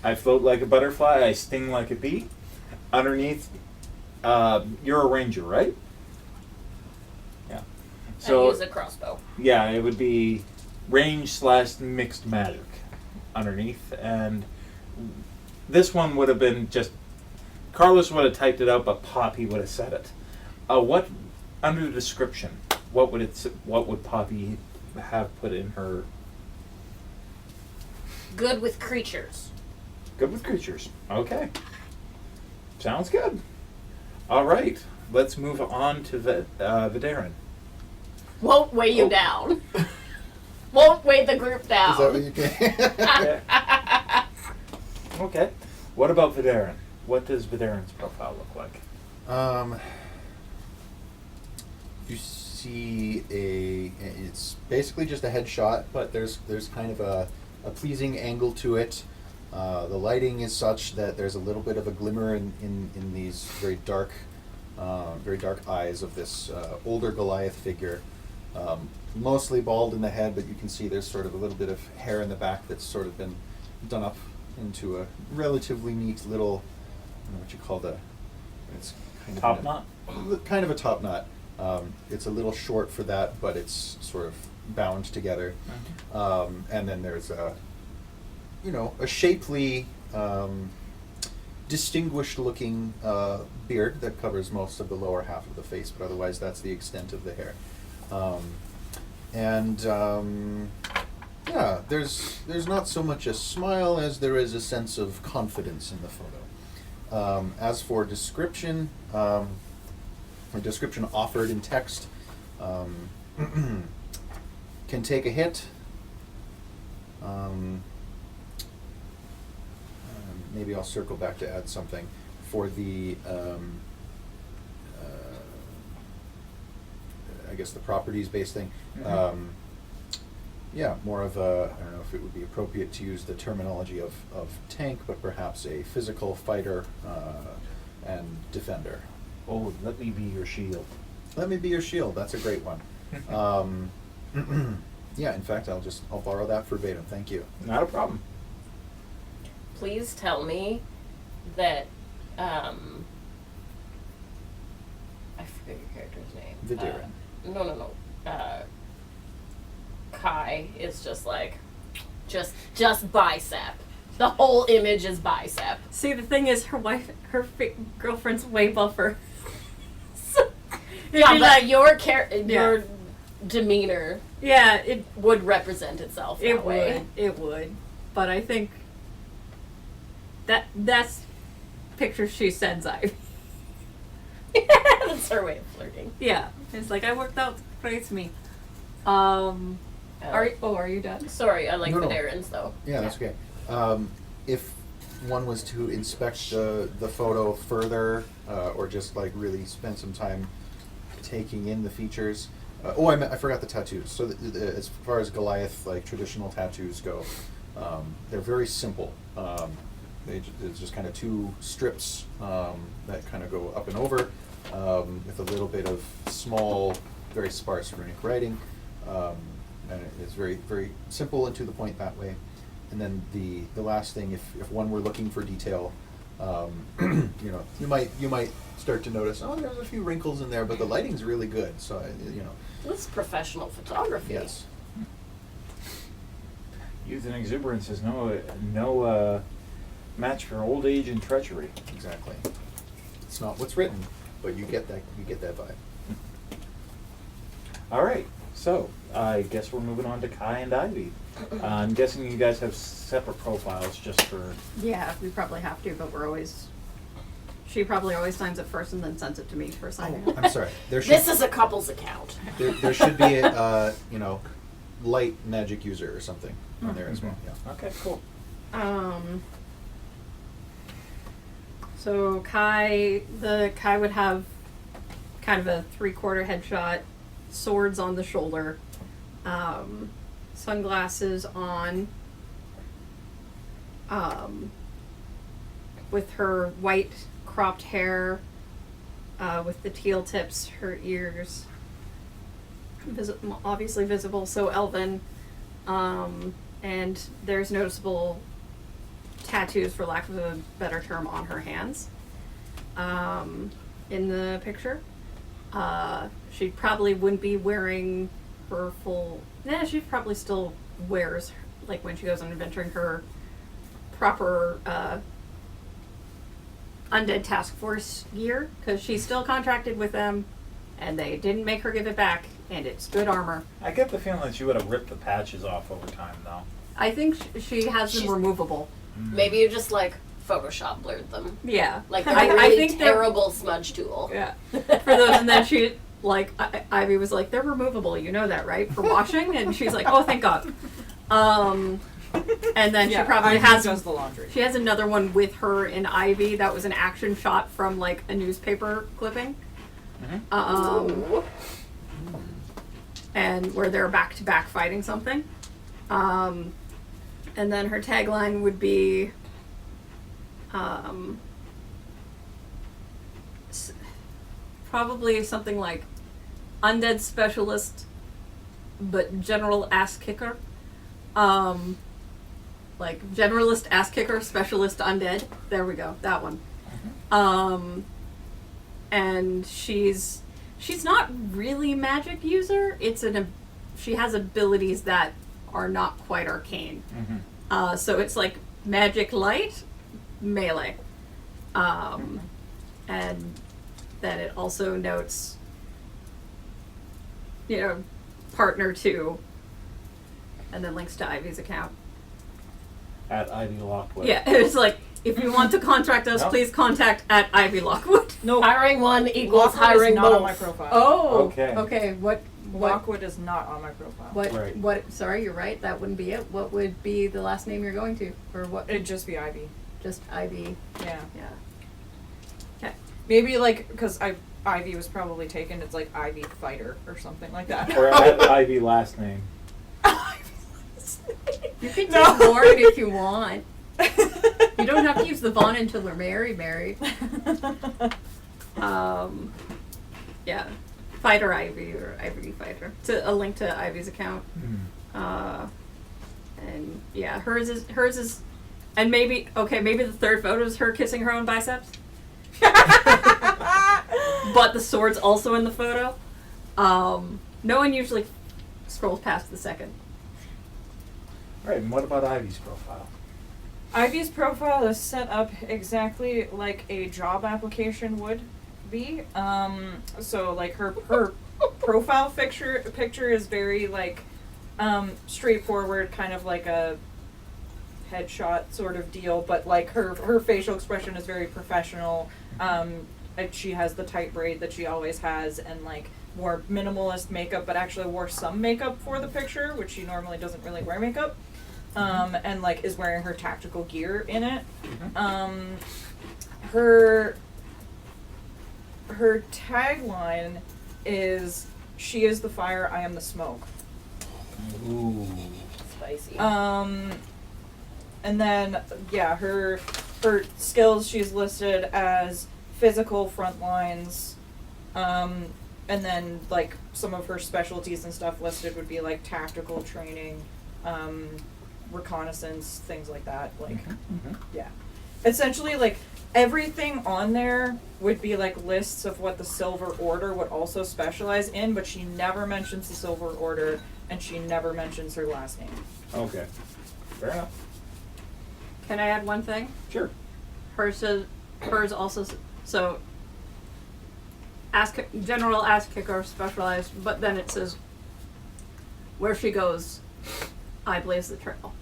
I float like a butterfly. I sting like a bee. Underneath, you're a ranger, right? Yeah. I So use a crossbow. yeah, it would be range / mixed magic underneath, and this one would have been just Carlos would have typed it out, but Poppy would have said it. What under the description? What would Poppy have put in her. Good with creatures. Good with creatures. Okay. Sounds good. All right. Let's move on to Vaderin. Won't weigh you Oh. down. Won't weigh the group Is that what down. you can? Okay. What about Vaderin? What does Vaderin's profile look like? You see it's basically just a headshot, but there's kind of a pleasing angle to it. The lighting is such that there's a little bit of a glimmer in these very dark eyes of this older Goliath figure. Mostly bald in the head, but you can see there's sort of a little bit of hair in the back that's sort of been done up into a relatively neat little, I don't know what you call it's kind Top of knot? kind of a top knot. It's a little short for that, but it's sort of bound together. And then there's a shapely, distinguished looking beard that covers most of the lower half of the face, but otherwise that's the extent of the hair. Yeah, there's not so much a smile as there is a sense of confidence in the photo. As for description, a description offered in text, can take a hit. Maybe I'll circle back to add something for the I guess the properties-based thing. Yeah, more of a, I don't know if it would be appropriate to use the terminology of tank, but perhaps a physical fighter and defender. Oh, let me be your shield. Let me be your shield. That's a great one. Yeah, in fact, I'll borrow that verbatim. Thank you. Not a problem. Please tell me that I forget your character's name. Vaderin. No. Kyie is just like just bicep. The whole image is bicep. See, the thing is, her girlfriend's way buffer. So, Yeah, it'd be but like, your demeanor yeah, it would represent itself that way. would, but I think that's picture she sends Ivy. That's her way of flirting. Yeah, it's like I worked out, praise me. Are you done? Sorry, I like No, the no. Darren's though. Yeah, that's okay. If one was to inspect the photo further, or just like really spend some time taking in the features. I forgot the tattoos. So as far as Goliath, like traditional tattoos go, they're very simple. It's just kind of two strips that kind of go up and over, with a little bit of small, very sparse runic writing. And it's very, very simple and to the point that way. And then the last thing, if one were looking for detail, you might start to notice, there's a few wrinkles in there, but the lighting's really good. So This is professional photography. yes. Youth and exuberance is no match for old age and treachery. Exactly. It's not what's written, but you get that vibe. All right, so I guess we're moving on to Kyie and Ivy. I'm guessing you guys have separate profiles just for. Yeah, we probably have to, but she probably always signs it first and then sends it to me for signing. Oh, I'm sorry. This is a couple's account. There should be a light magic user or something on there as well. Yeah. Okay, cool. So Kyie would have kind of a 3/4 headshot, swords on the shoulder, sunglasses on, with her white cropped hair, with the teal tips, her ears obviously visible, so elven, and there's noticeable tattoos, for lack of a better term, on her hands in the picture. She probably wouldn't be wearing her full. She probably still wears, like when she goes on adventuring, her proper Undead Task Force gear, because she's still contracted with them. and they didn't make her give it back, and it's good armor. I get the feeling that she would have ripped the patches off over time, though. I think she has them She's- removable. Maybe you just like Photoshop blurred them. Yeah. Like a I really think they're- terrible smudge tool. Yeah. For those, and then she, like, Ivy was like, they're removable, you know that, right? For washing? And she's like, oh, thank God. And then she probably Ivy has does the laundry. She has another one with her and Ivy. That was an action shot from like a newspaper clipping. Ooh. And where they're back to back fighting something. And then her tagline would be probably something like undead specialist but general ass kicker. Like generalist ass kicker, specialist undead. There we go, that one. And she's not really a magic user. She has abilities that are not quite arcane. So it's like magic light, melee. And then it also notes, partner to, and then links to Ivy's account. At Ivy Lockwood. Yeah, it's like, if you want to contact us, No. please contact at Ivy Lockwood. No, Hiring one equals Lockwood hiring is not both. on my profile. Oh, Okay. okay. What? Lockwood is not on my profile. Right. What? Sorry, you're right. That wouldn't be it. What would be the last name you're going to, or what? It'd just be Ivy. Just Ivy. Yeah. Yeah. Okay. Maybe like because Ivy was probably taken. It's like Ivy Fighter or something like that. Or at Ivy last name. You can No. take Lauren if you want. You don't have to use the Vaughn until they're married. Yeah. Fighter Ivy or Ivy Fighter. A link to Ivy's account. And yeah, hers is, and maybe the third photo is her kissing her own biceps. But the sword's also in the photo. No one usually scrolls past the second. Right, and what about Ivy's profile? Ivy's profile is set up exactly like a job application would be. So like her profile picture is very like straightforward, kind of like a headshot sort of deal, but like her facial expression is very professional. Like she has the tight braid that she always has, and like wore minimalist makeup, but actually wore some makeup for the picture, which she normally doesn't really wear makeup. And like is wearing her tactical gear in it. Her tagline is "She is the fire, I am the smoke." Ooh. Spicy. And then yeah, her skills she's listed as physical front lines. And then like some of her specialties and stuff listed would be like tactical training, reconnaissance, things like that. Like yeah. Essentially like everything on there would be like lists of what the Silver Order would also specialize in, but she never mentions the Silver Order and she never mentions her last name. Okay. Fair enough. Can I add one thing? Sure. Hers also so general ass kicker specialized, but then it says where she goes, I blaze the trail.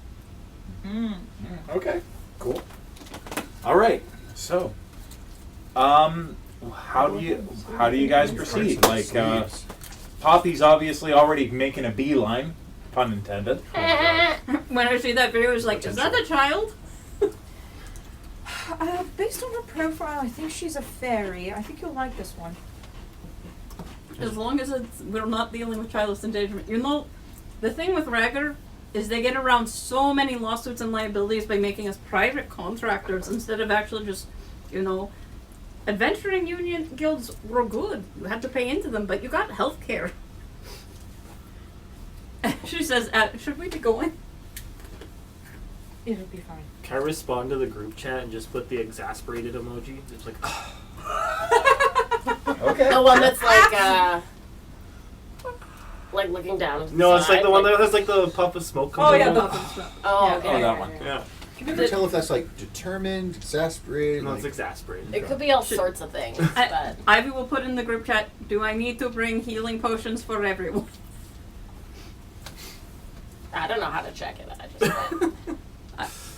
Okay. Cool. All right. So, how do you guys proceed? Like, Poppy's obviously already making a beeline, pun intended. When I see that video, I was like, is that a child? Based on her profile, I think she's a fairy. I think you'll like this one. As long as we're not dealing with childless endangerment. You know, the thing with Ragnar is they get around so many lawsuits and liabilities by making us private contractors instead of actually just, adventuring union guilds were good. You had to pay into them, but you got health care. She says, should we be going? It'll be fine. Can I respond to the group chat and just put the exasperated emoji? It's like, Okay. The one that's like looking down. no, it's like the one that. that has like the puff of smoke coming Oh yeah, out. the stuff. Oh, Yeah, okay. Oh, that one. Yeah. Can you ever tell if that's like determined, exasperated? No, it's like, exasperated. It could be all Should- sorts of things, but Ivy will put in the group chat, do I need to bring healing potions for everyone? I don't know how to check it. I just went.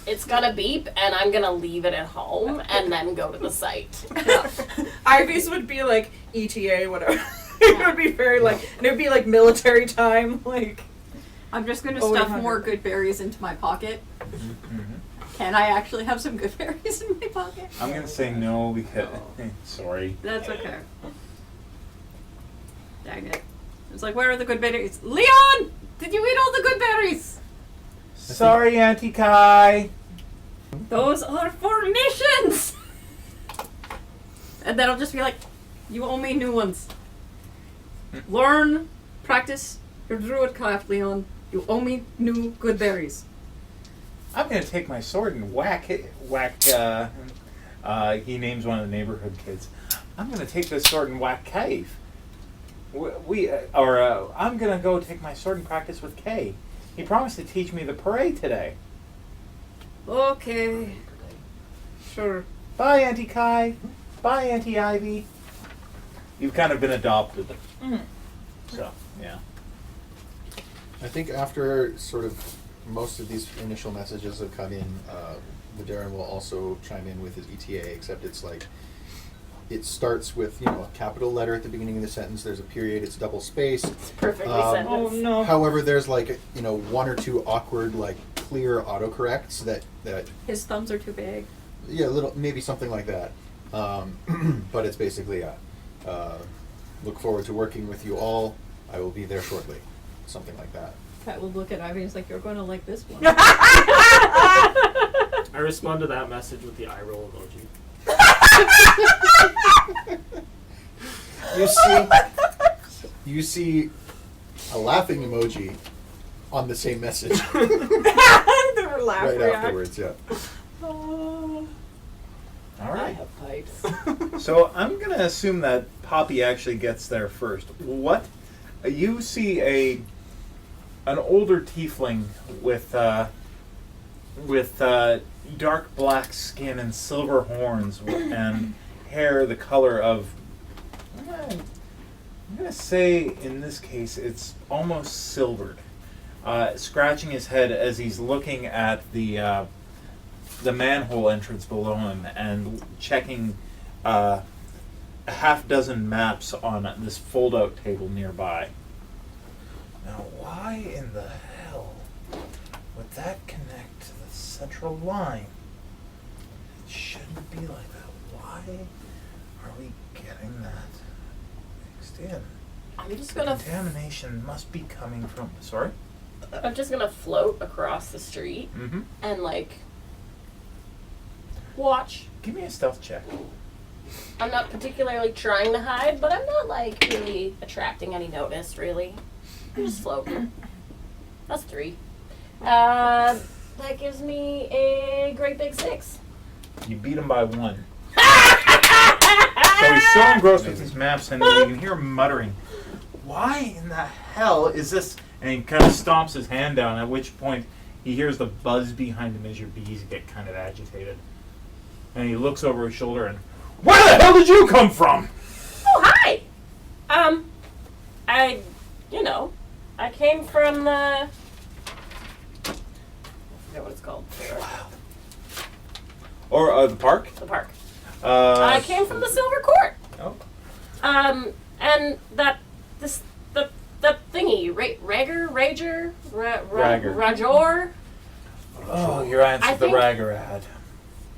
It's gonna beep, and I'm gonna leave it at home and then go to the site. Ivy's would be like ETA, whatever. It would be very like, and it would be like military time, like. I'm just going to Oh, stuff 800. more good berries into my pocket. Can I actually have some good berries in my pocket? I'm gonna say no because sorry. That's okay. Dang it. It's like, where are the good berries? Leon! Did you eat all the good berries? Sorry, Auntie Kai. Those are for missions! And then I'll just be like, you owe me new ones. Learn, practice your druid craft, Leon. You owe me new good berries. I'm gonna take my sword and whack. He names one of the neighborhood kids. I'm gonna take this sword and whack Kyie. I'm gonna go take my sword and practice with Kay. He promised to teach me the parade today. Okay. Sure. Bye, Auntie Kai. Bye, Auntie Ivy. You've kind of been adopted. So, yeah. I think after sort of most of these initial messages have come in, Vaderin will also chime in with his ETA, except it's like, it starts with, a capital letter at the beginning of the sentence, there's a period, it's double spaced. It's perfectly Um, sentenced. Oh no. However, there's like, one or two awkward, like, clear autocorrects that His thumbs are too big. yeah, maybe something like that. But it's basically, look forward to working with you all. I will be there shortly. Something like that. Pat will look at Ivy and he's like, you're going to like this one. I respond to that message with the eye roll emoji. You see a laughing emoji on the same message They were laughing. right afterwards. Yeah. All I right. have pipes. So I'm gonna assume that Poppy actually gets there first. What? You see an older tiefling with dark black skin and silver horns and hair the color of. I'm gonna say in this case it's almost silvered. Scratching his head as he's looking at the manhole entrance below him and checking a half dozen maps on this fold-out table nearby. Now, why in the hell would that connect to the central line? It shouldn't be like that. Why are we getting that mixed in? I'm just The gonna contamination must be coming from. Sorry? I'm just gonna float across the street Mm-hmm. and watch. Give me a stealth check. I'm not particularly trying to hide, but I'm not really attracting any notice, really. I'm just floating. That's 3. That gives me a great big 6. You beat him by 1. So he's so engrossed with his maps, and you can hear him muttering, "Why in the hell is this?" And he kind of stomps his hand down, at which point he hears the buzz behind him as your bees get kind of agitated. And he looks over his shoulder and, "Where the hell did you come from?" Oh, hi! I came from the... I forget what it's called. Or the park? The park. I I came from the Silver Court. Oh. And the thingy, Rager, Ragger. Rajor. Oh, your answer I to the think- Raggerad.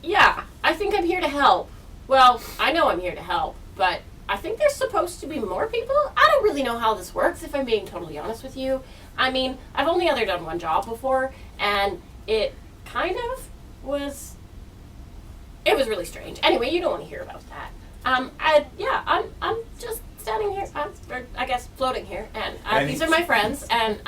Yeah, I think I'm here to help. Well, I know I'm here to help, but I think there's supposed to be more people. I don't really know how this works, if I'm being totally honest with you. I mean, I've only ever done one job before, and it kind of was... It was really strange. Anyway, you don't want to hear about that. I'm just standing here, I guess floating here, and these are my friends, and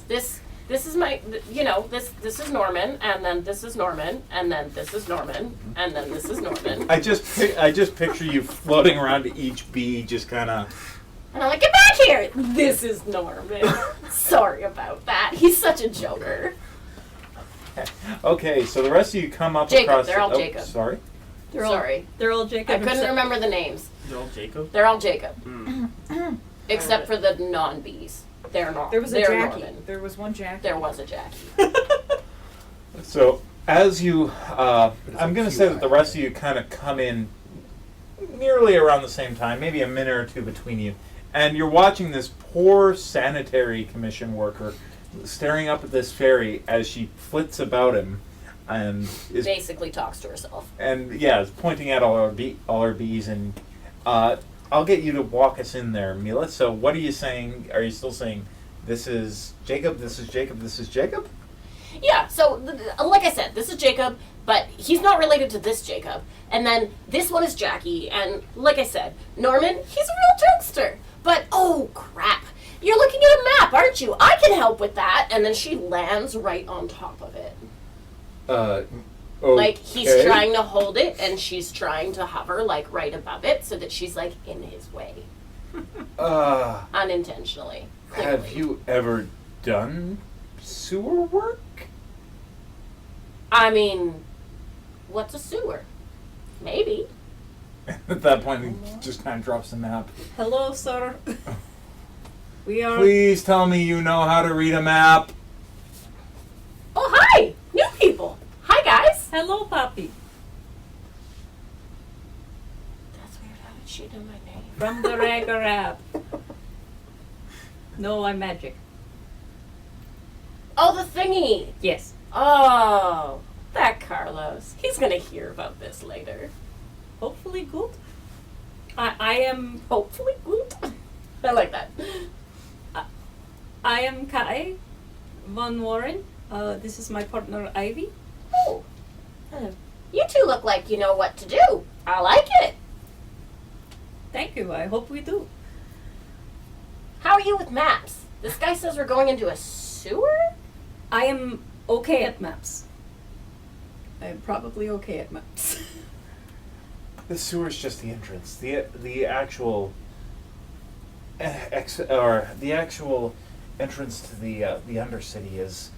this is my, this is Norman, and then this is Norman, and then this is Norman, and then this is Norman. I just picture you floating around to each bee, just kind of. And I'm like, get back here! This is Norman. Sorry about that. He's such a joker. Okay, so the rest of you come up Jacob, across. they're all oh, Jacob. Sorry. Sorry. They're all Jacob. I couldn't except- remember the names. They're all Jacob. They're all Jacob. Mm. Except for the non-bees. They're not. There was a they're Jackie. Norman. There was one Jackie. There was a Jackie. So as you, it's I'm a going to cute say that the eye. rest of you kind of come in nearly around the same time, maybe a minute or two between you, and you're watching this poor sanitary commission worker staring up at this fairy as she flits about him, and is Basically talks to herself. is pointing at all her bees, and I'll get you to walk us in there, Mila. So what are you saying? Are you still saying this is Jacob? This is Jacob. This is Jacob? Yeah, so like I said, this is Jacob, but he's not related to this Jacob. And then this one is Jackie, and like I said, Norman, he's a real jokester. But oh crap, you're looking at a map, aren't you? I can help with that. And then she lands right on top of it. Okay. Like he's trying to hold it, and she's trying to hover like right above it, so that she's like in his way, unintentionally. Have Clearly. you ever done sewer work? I mean, what's a sewer? Maybe. At that point, he just kind of drops the map. Hello, sir. We are. Please tell me you know how to read a map. Oh hi, new people. Hi guys. Hello, Papi. That's weird. How did she know my name? From the Ragga Rap. No, I'm magic. Oh, the thingy. Yes. Oh, that Carlos. He's gonna hear about this later. Hopefully good. I am Hopefully good. I like that. I am Kyie von Warren. This is my partner Ivy. Oh, you two look like you know what to do. I like it. Thank you. I hope we do. How are you with maps? This guy says we're going into a sewer? I am okay at maps. I'm probably okay at maps. The sewer's just the entrance. The actual the actual entrance to the Undercity is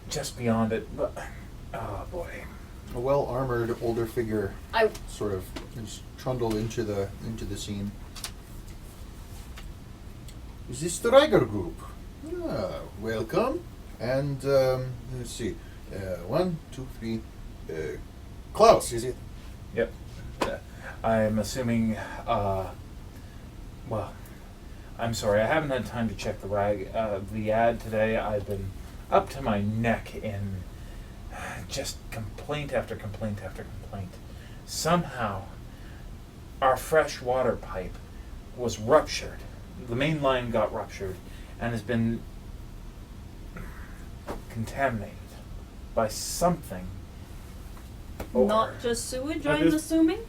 just beyond it. But oh boy, A well-armored older figure I sort of just trundle into the scene. Is this the Riker group? Ah, welcome. And let's see, 1, 2, 3. Klaus, is it? yep. I'm assuming. Well, I'm sorry. I haven't had time to check the ad today. I've been up to my neck in just complaint after complaint after complaint. Somehow, our fresh water pipe was ruptured. The main line got ruptured and has been contaminated by something. Not just sewage, I'm this- assuming.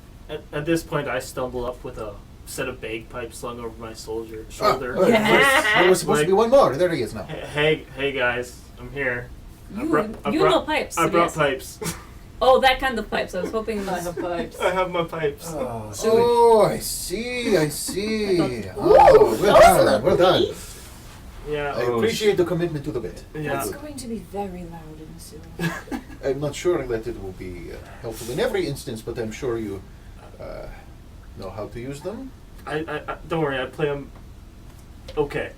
At this point, I stumble up with a set of bagpipes slung over my shoulder. There was supposed to be one more. There he is now. Hey guys, I'm here. You know pipes. I brought yes. pipes. Oh, that kind of pipes. I was hoping it I was have pipes. I have my pipes. Oh, I see. Ooh, Oh, well those done. look Well done. neat. Yeah. I appreciate the commitment to the bit. Yeah. It's going to be very loud in the sewer. I'm not sure that it will be helpful in every instance, but I'm sure you know how to use them. I don't worry. I play them. Okay.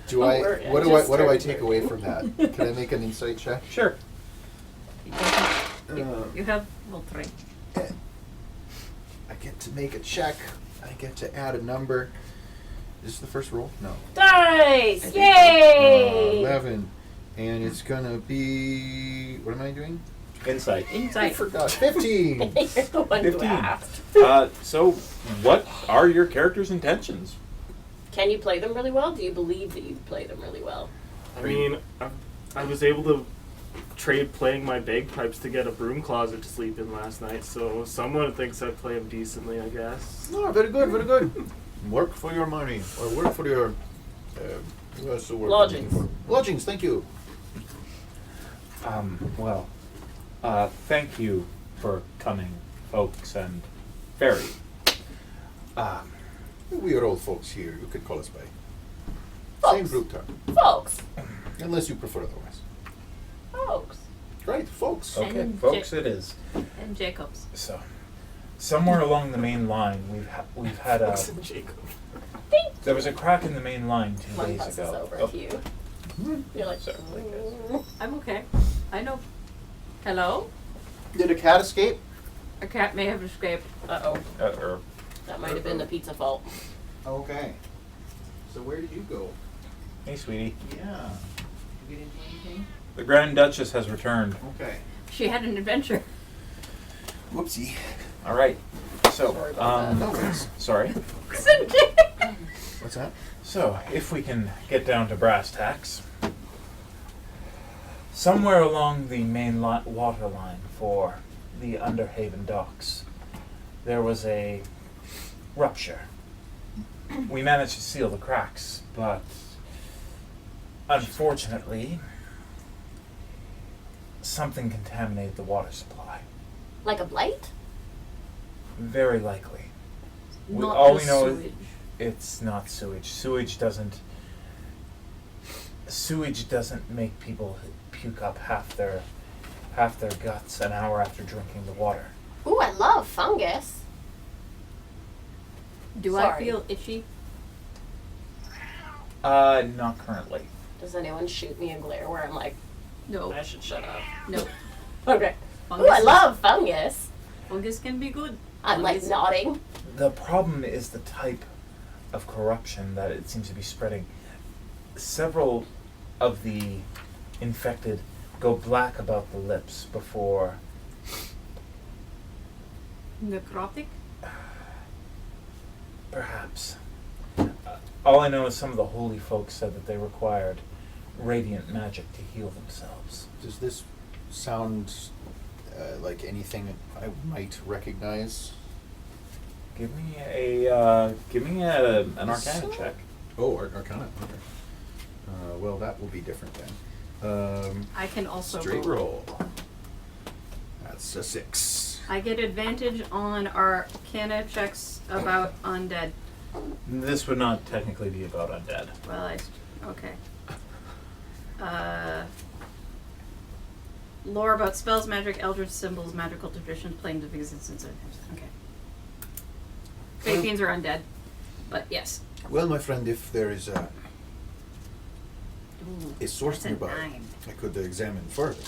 Do I? What do I take away from that? Can I make an insight check? Sure. You have well three. I get to make a check. I get to add a number. Is this the first roll? No. Dice! Yay! 11. And it's gonna be. What am I doing? Insight. I Insight. forgot. 15. You're the one who 15. asked. So, what are your character's intentions? Can you play them really well? Do you believe that you play them really well? I mean, I was able to trade playing my bagpipes to get a broom closet to sleep in last night, so someone thinks I play them decently, I guess. Oh, very good, very good. Work for your money, or work for your. What's the word? I'm looking Lodgings. for? Lodgings. Thank you. Well, thank you for coming, folks, and Fairy. We are old folks here. You could call us by same Folks. group term, Folks. unless you prefer otherwise. Folks. Great, folks. Okay, And folks, it is. And Jacobs. So, somewhere along the main line, we've had a. Folks and Jacob. There was a crack in the main line 2 One days passes ago. over Oh, to you. You're like, sorry. I'm okay. I know. Hello? Did a cat escape? A cat may have escaped. uh-oh. Uh-oh. That might have been the pizza fault. Okay. So where did you go? Hey, sweetie. Yeah. You get into anything? The Grand Duchess has returned. Okay. She had an adventure. Whoopsie. All right. So, Sorry about No worries. sorry. What's that? So, if we can get down to brass tacks, somewhere along the main water line for the Underhaven docks, there was a rupture. We managed to seal the cracks, but unfortunately, something contaminated the water supply. Like a blight? Very likely. Not all the we know is sewage. it's not sewage. Sewage doesn't make people puke up half their guts an hour after drinking the water. Ooh, I love fungus. Do I Sorry. feel itchy? Not currently. Does anyone shoot me a glare where I'm like, No. I should shut up? No. Okay. Fungus Ooh, I is- love fungus. Fungus can be good. I'm like Fungus- nodding. The problem is the type of corruption that it seems to be spreading. Several of the infected go black about the lips before Necrotic? perhaps. All I know is some of the holy folks said that they required radiant magic to heal themselves. Does this sound like anything I might recognize? Give me an Arcana check. Oh, Arcana. Okay. Well, that will be different then. I can also Straight roll. That's a 6. I get advantage on Arcana checks about undead. This would not technically be about undead. Well, okay. Lore about spells, magic, eldritch symbols, magical traditions, planes of existence. Okay. Fey fiends are undead, but yes. Well, my friend, if there is Ooh, a source that's a nearby, 9. I could examine further.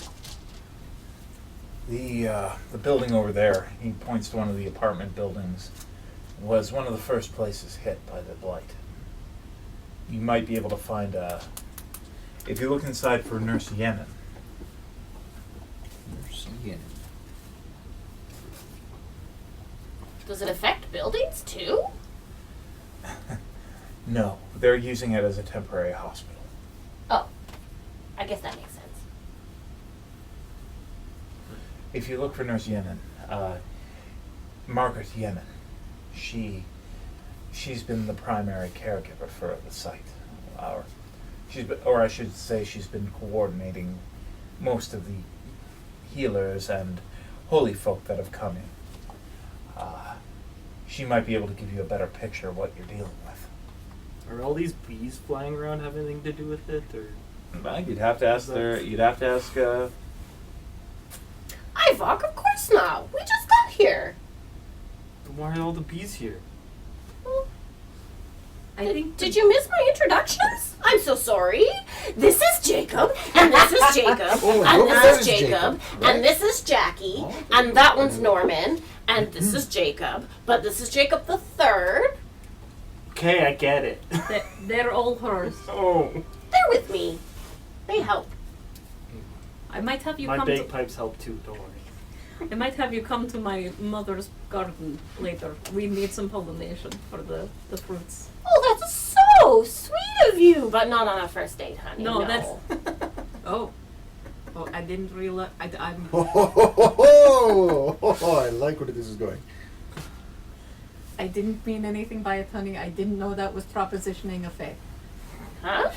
The building over there, he points to one of the apartment buildings, was one of the first places hit by the blight. You might be able to find if you look inside for Nurse Yenin. Does it affect buildings too? No, they're using it as a temporary hospital. Oh, I guess that makes sense. If you look for Nurse Yenin, Margaret Yenin, she's been the primary caregiver for the site. Or I should say she's been coordinating most of the healers and holy folk that have come in. She might be able to give you a better picture of what you're dealing with. Are all these bees flying around have anything to do with it, or? You'd have to ask Ivoc, of course not. We just got here. Then why are all the bees here? I think Did you miss my introductions? I'm so sorry. This is Jacob, and this is Jacob, Oh, and that this is is Jacob, Jacob, right? and this is Jackie, Oh. and that one's Norman, and this is Jacob, but this is Jacob the Third. Okay, I get it. they're all hers. Oh. They're with me. They help. I might have you My come to. bagpipes help too, don't worry. I might have you come to my mother's garden later. We need some pollination for the fruits. Oh, that's so sweet of you, but not on a first date, honey. No, that's. Oh, I didn't realize. I'm. I like where this is going. I didn't mean anything by it, honey. I didn't know that was propositioning a fae. Huh?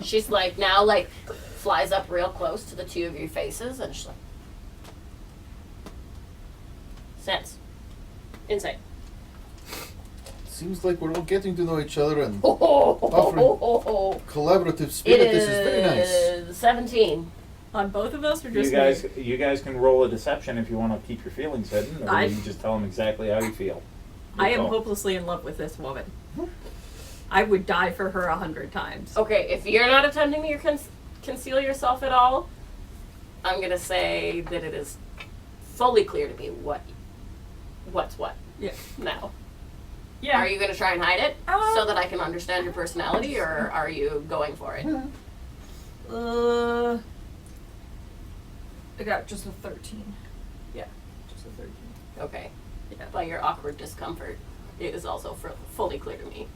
She's like now like flies up real close to the two of your faces and she's like sense. Insight. Seems like we're all getting to know each other and Offering collaborative It spirit. This is very nice. is 17. On both of us, or just You guys can roll a deception if you want to keep your feelings hidden, or you just tell them exactly how you feel. I am Good call. hopelessly in love with this woman. I would die for her 100 times. Okay, if you're not attempting to conceal yourself at all, I'm gonna say that it is fully clear to me what's what. Yeah. Now. Yeah. Are you gonna try and hide it so that I can understand your personality, or are you going for it? I got just a 13. Yeah, just a 13. Okay. Yeah. By your awkward discomfort, it is also fully clear to me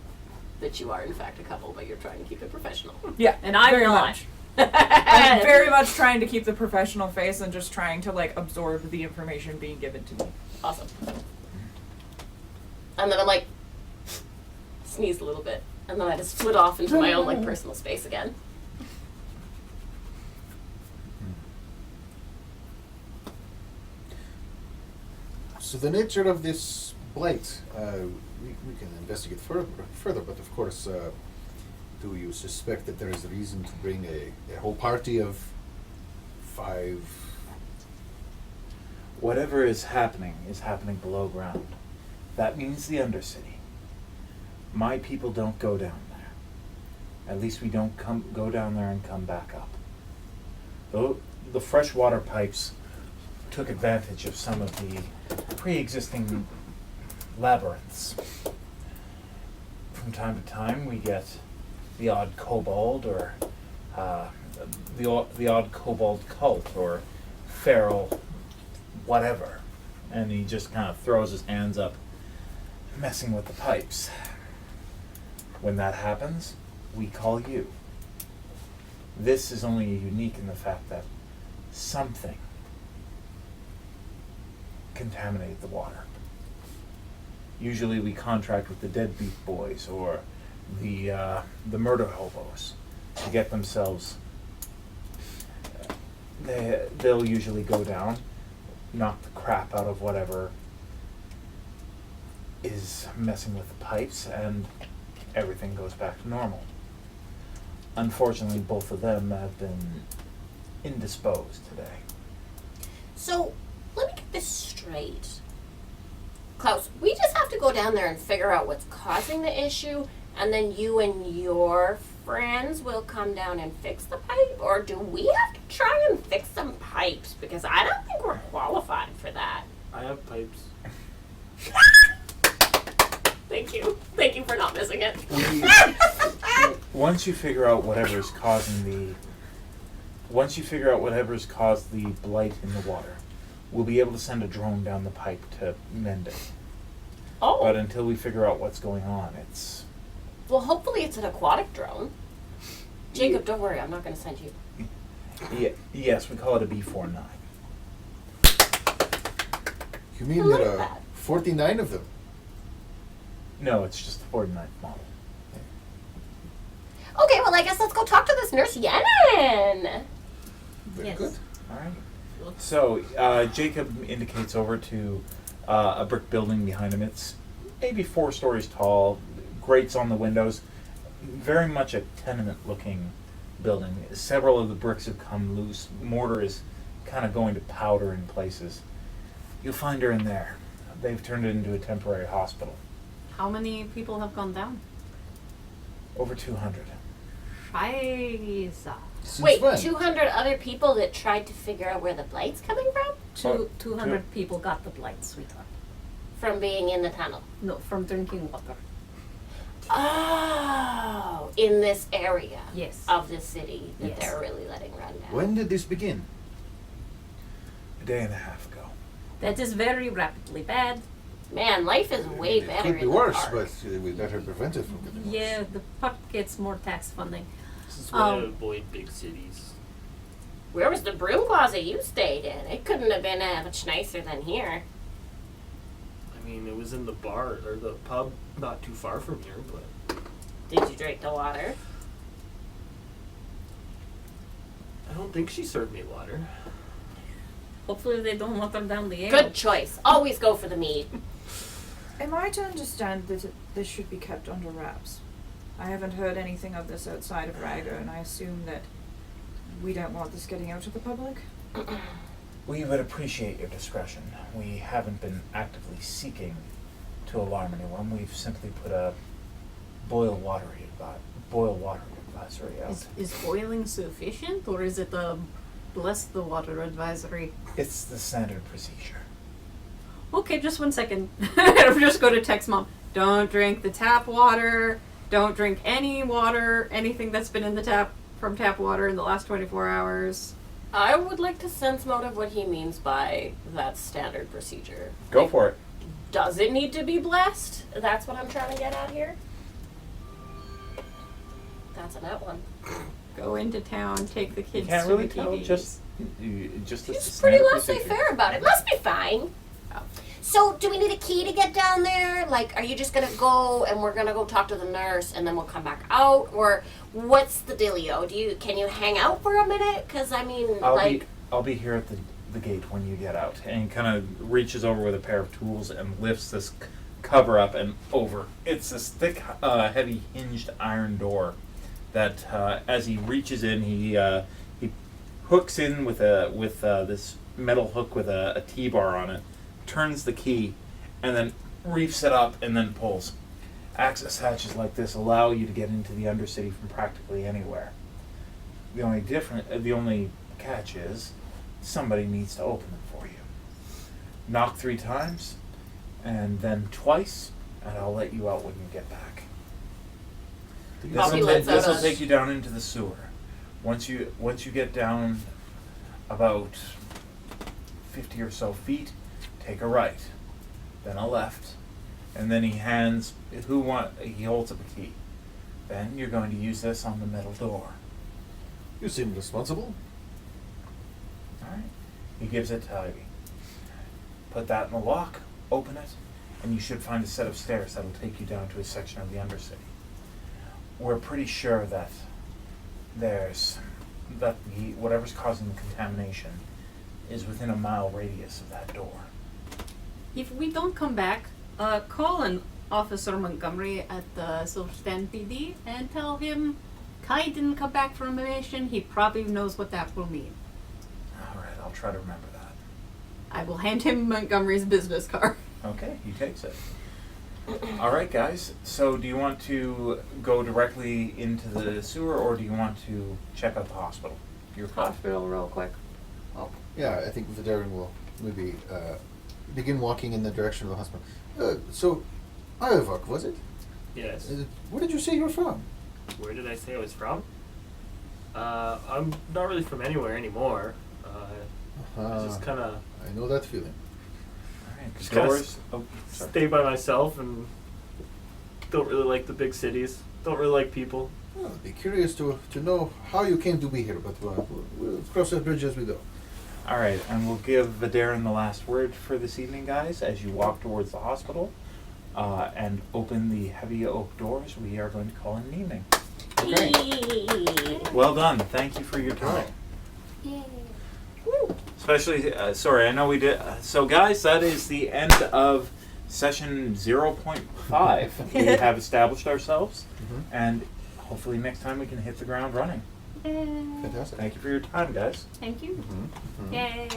that you are in fact a couple, but you're trying to keep it professional. Yeah, And I'm very not. much. I'm very much trying to keep the professional face and just trying to like absorb the information being given to me. Awesome. And then I'm like, sneeze a little bit, and then I just split off into my own like personal space again. So the nature of this blight, we can investigate further, but of course, do you suspect that there is a reason to bring a whole party of 5? Whatever is happening below ground. That means the Undercity. My people don't go down there. At least we don't go down there and come back up. Though the freshwater pipes took advantage of some of the pre-existing labyrinths. From time to time, we get the odd kobold, or the odd kobold cult, or feral whatever, and he just kind of throws his hands up, messing with the pipes. When that happens, we call you. This is only unique in the fact that something contaminated the water. Usually we contract with the deadbeat boys or the murder hobos to get themselves. They'll usually go down, knock the crap out of whatever is messing with the pipes, and everything goes back to normal. Unfortunately, both of them have been indisposed today. So, let me get this straight. Klaus, we just have to go down there and figure out what's causing the issue, and then you and your friends will come down and fix the pipe? Or do we have to try and fix some pipes? Because I don't think we're qualified for that. I have pipes. Thank you. Thank you for not missing it. Once you figure out whatever's caused the blight in the water, we'll be able to send a drone down the pipe to mend it. Oh. But until we figure out what's going on, it's... Well, hopefully it's an aquatic drone. Jacob, don't worry. I'm not going to send you. Yes, we call it a B-49. You mean I like there are that. 49 of them? No, it's just the 49th model. Okay, well, I guess let's go talk to this nurse Yenin. Very Yes. good. All right. So, Jacob indicates over to a brick building behind him. It's maybe 4 stories tall, grates on the windows, very much a tenement-looking building. Several of the bricks have come loose. Mortar is kind of going to powder in places. You'll find her in there. They've turned it into a temporary hospital. How many people have gone down? Over 200. Scheiße. Since Wait, when? 200 other people that tried to figure out where the blight's coming from? 200 people got the blight, sweetheart. From being in the tunnel. No, from drinking water. Oh, in this area Yes. of the city that Yes. they're really letting run down. When did this begin? A day and a half ago. That is very rapidly bad. Man, life is way It better could be in the worse, park. but we better prevent it from getting worse. Yeah, the park gets more tax funding. This is why I Um, avoid big cities. Where was the broom closet you stayed in? It couldn't have been much nicer than here. I mean, it was in the bar or the pub, not too far from here, but Did you drink the water? I don't think she served me water. Hopefully they don't water down the ale. Good choice. Always go for the meat. Am I to understand that this should be kept under wraps? I haven't heard anything of this outside of Rago, and I assume that we don't want this getting out to the public. We would appreciate your discretion. We haven't been actively seeking to alarm anyone. We've simply put a boil water advisory out. Is boiling sufficient, or is it a bless the water advisory? It's the standard procedure. Okay, just 1 second. I'm just going to text Mom. Don't drink the tap water. Don't drink any water, anything that's been in the tap from tap water in the last 24 hours. I would like to sense motive what he means by that standard procedure. Go for it. Does it need to be blessed? That's what I'm trying to get at here. That's a net one. Go into town, take the You kids can't to really the tell. TVs. Just He's it's pretty standard laissez-faire procedure. about it. Must be fine. Oh. So, do we need a key to get down there? Like, are you just gonna go and we're gonna go talk to the nurse and then we'll come back out? Or what's the dealio? Can you hang out for a minute? Because, I mean, I'll be here at the gate when you get out. And he kind of reaches over with a pair of tools and lifts this cover up and over. It's this thick, heavy hinged iron door that, as he reaches in, he hooks in with this metal hook with a T-bar on it, turns the key, and then reefs it up and then pulls. Access hatches like this allow you to get into the Undercity from practically anywhere. The only catch is somebody needs to open them for you. Knock 3 times, and then twice, and I'll let you out when you get back. Poppy lets out This will a- take you down into the sewer. Once you get down about 50 or so feet, take a right, then a left, and then he holds up a key. Then you're going to use this on the metal door. You seem responsible. All right. He gives it to Ivy. Put that in the lock, open it, and you should find a set of stairs that'll take you down to a section of the Undercity. We're pretty sure that whatever's causing the contamination is within a mile radius of that door. If we don't come back, call an Officer Montgomery at the Silverstand PD and tell him Kyie didn't come back from a mission. He probably knows what that will mean. All right, I'll try to remember that. I will hand him Montgomery's business card. Okay, he takes it. All right, guys. So do you want to go directly into the sewer, or do you want to check out the hospital? Your call. Hospital real quick. Oh. Yeah, I think Vaderin will maybe begin walking in the direction of the hospital. So, Ivoc, was it? Yes. Where did you say you were from? Where did I say I was from? I'm not really from anywhere anymore. I just kind of I know that feeling. All right. Just kinda Doors. Oh, sorry. stay by myself and don't really like the big cities. Don't really like people. Well, I'd be curious to know how you came to be here, but we'll cross that bridge as we go. All right, and we'll give Vaderin the last word for this evening, guys. As you walk towards the hospital and open the heavy oak doors, we are going to call it an evening. Okay. Well done. Thank you for your time. Especially, sorry, I know we did. So, guys, that is the end of session 0.5. We have established ourselves, and hopefully next time we can hit the ground running. Fantastic. Thank you for your time, guys. Thank you. Mhm. Yay.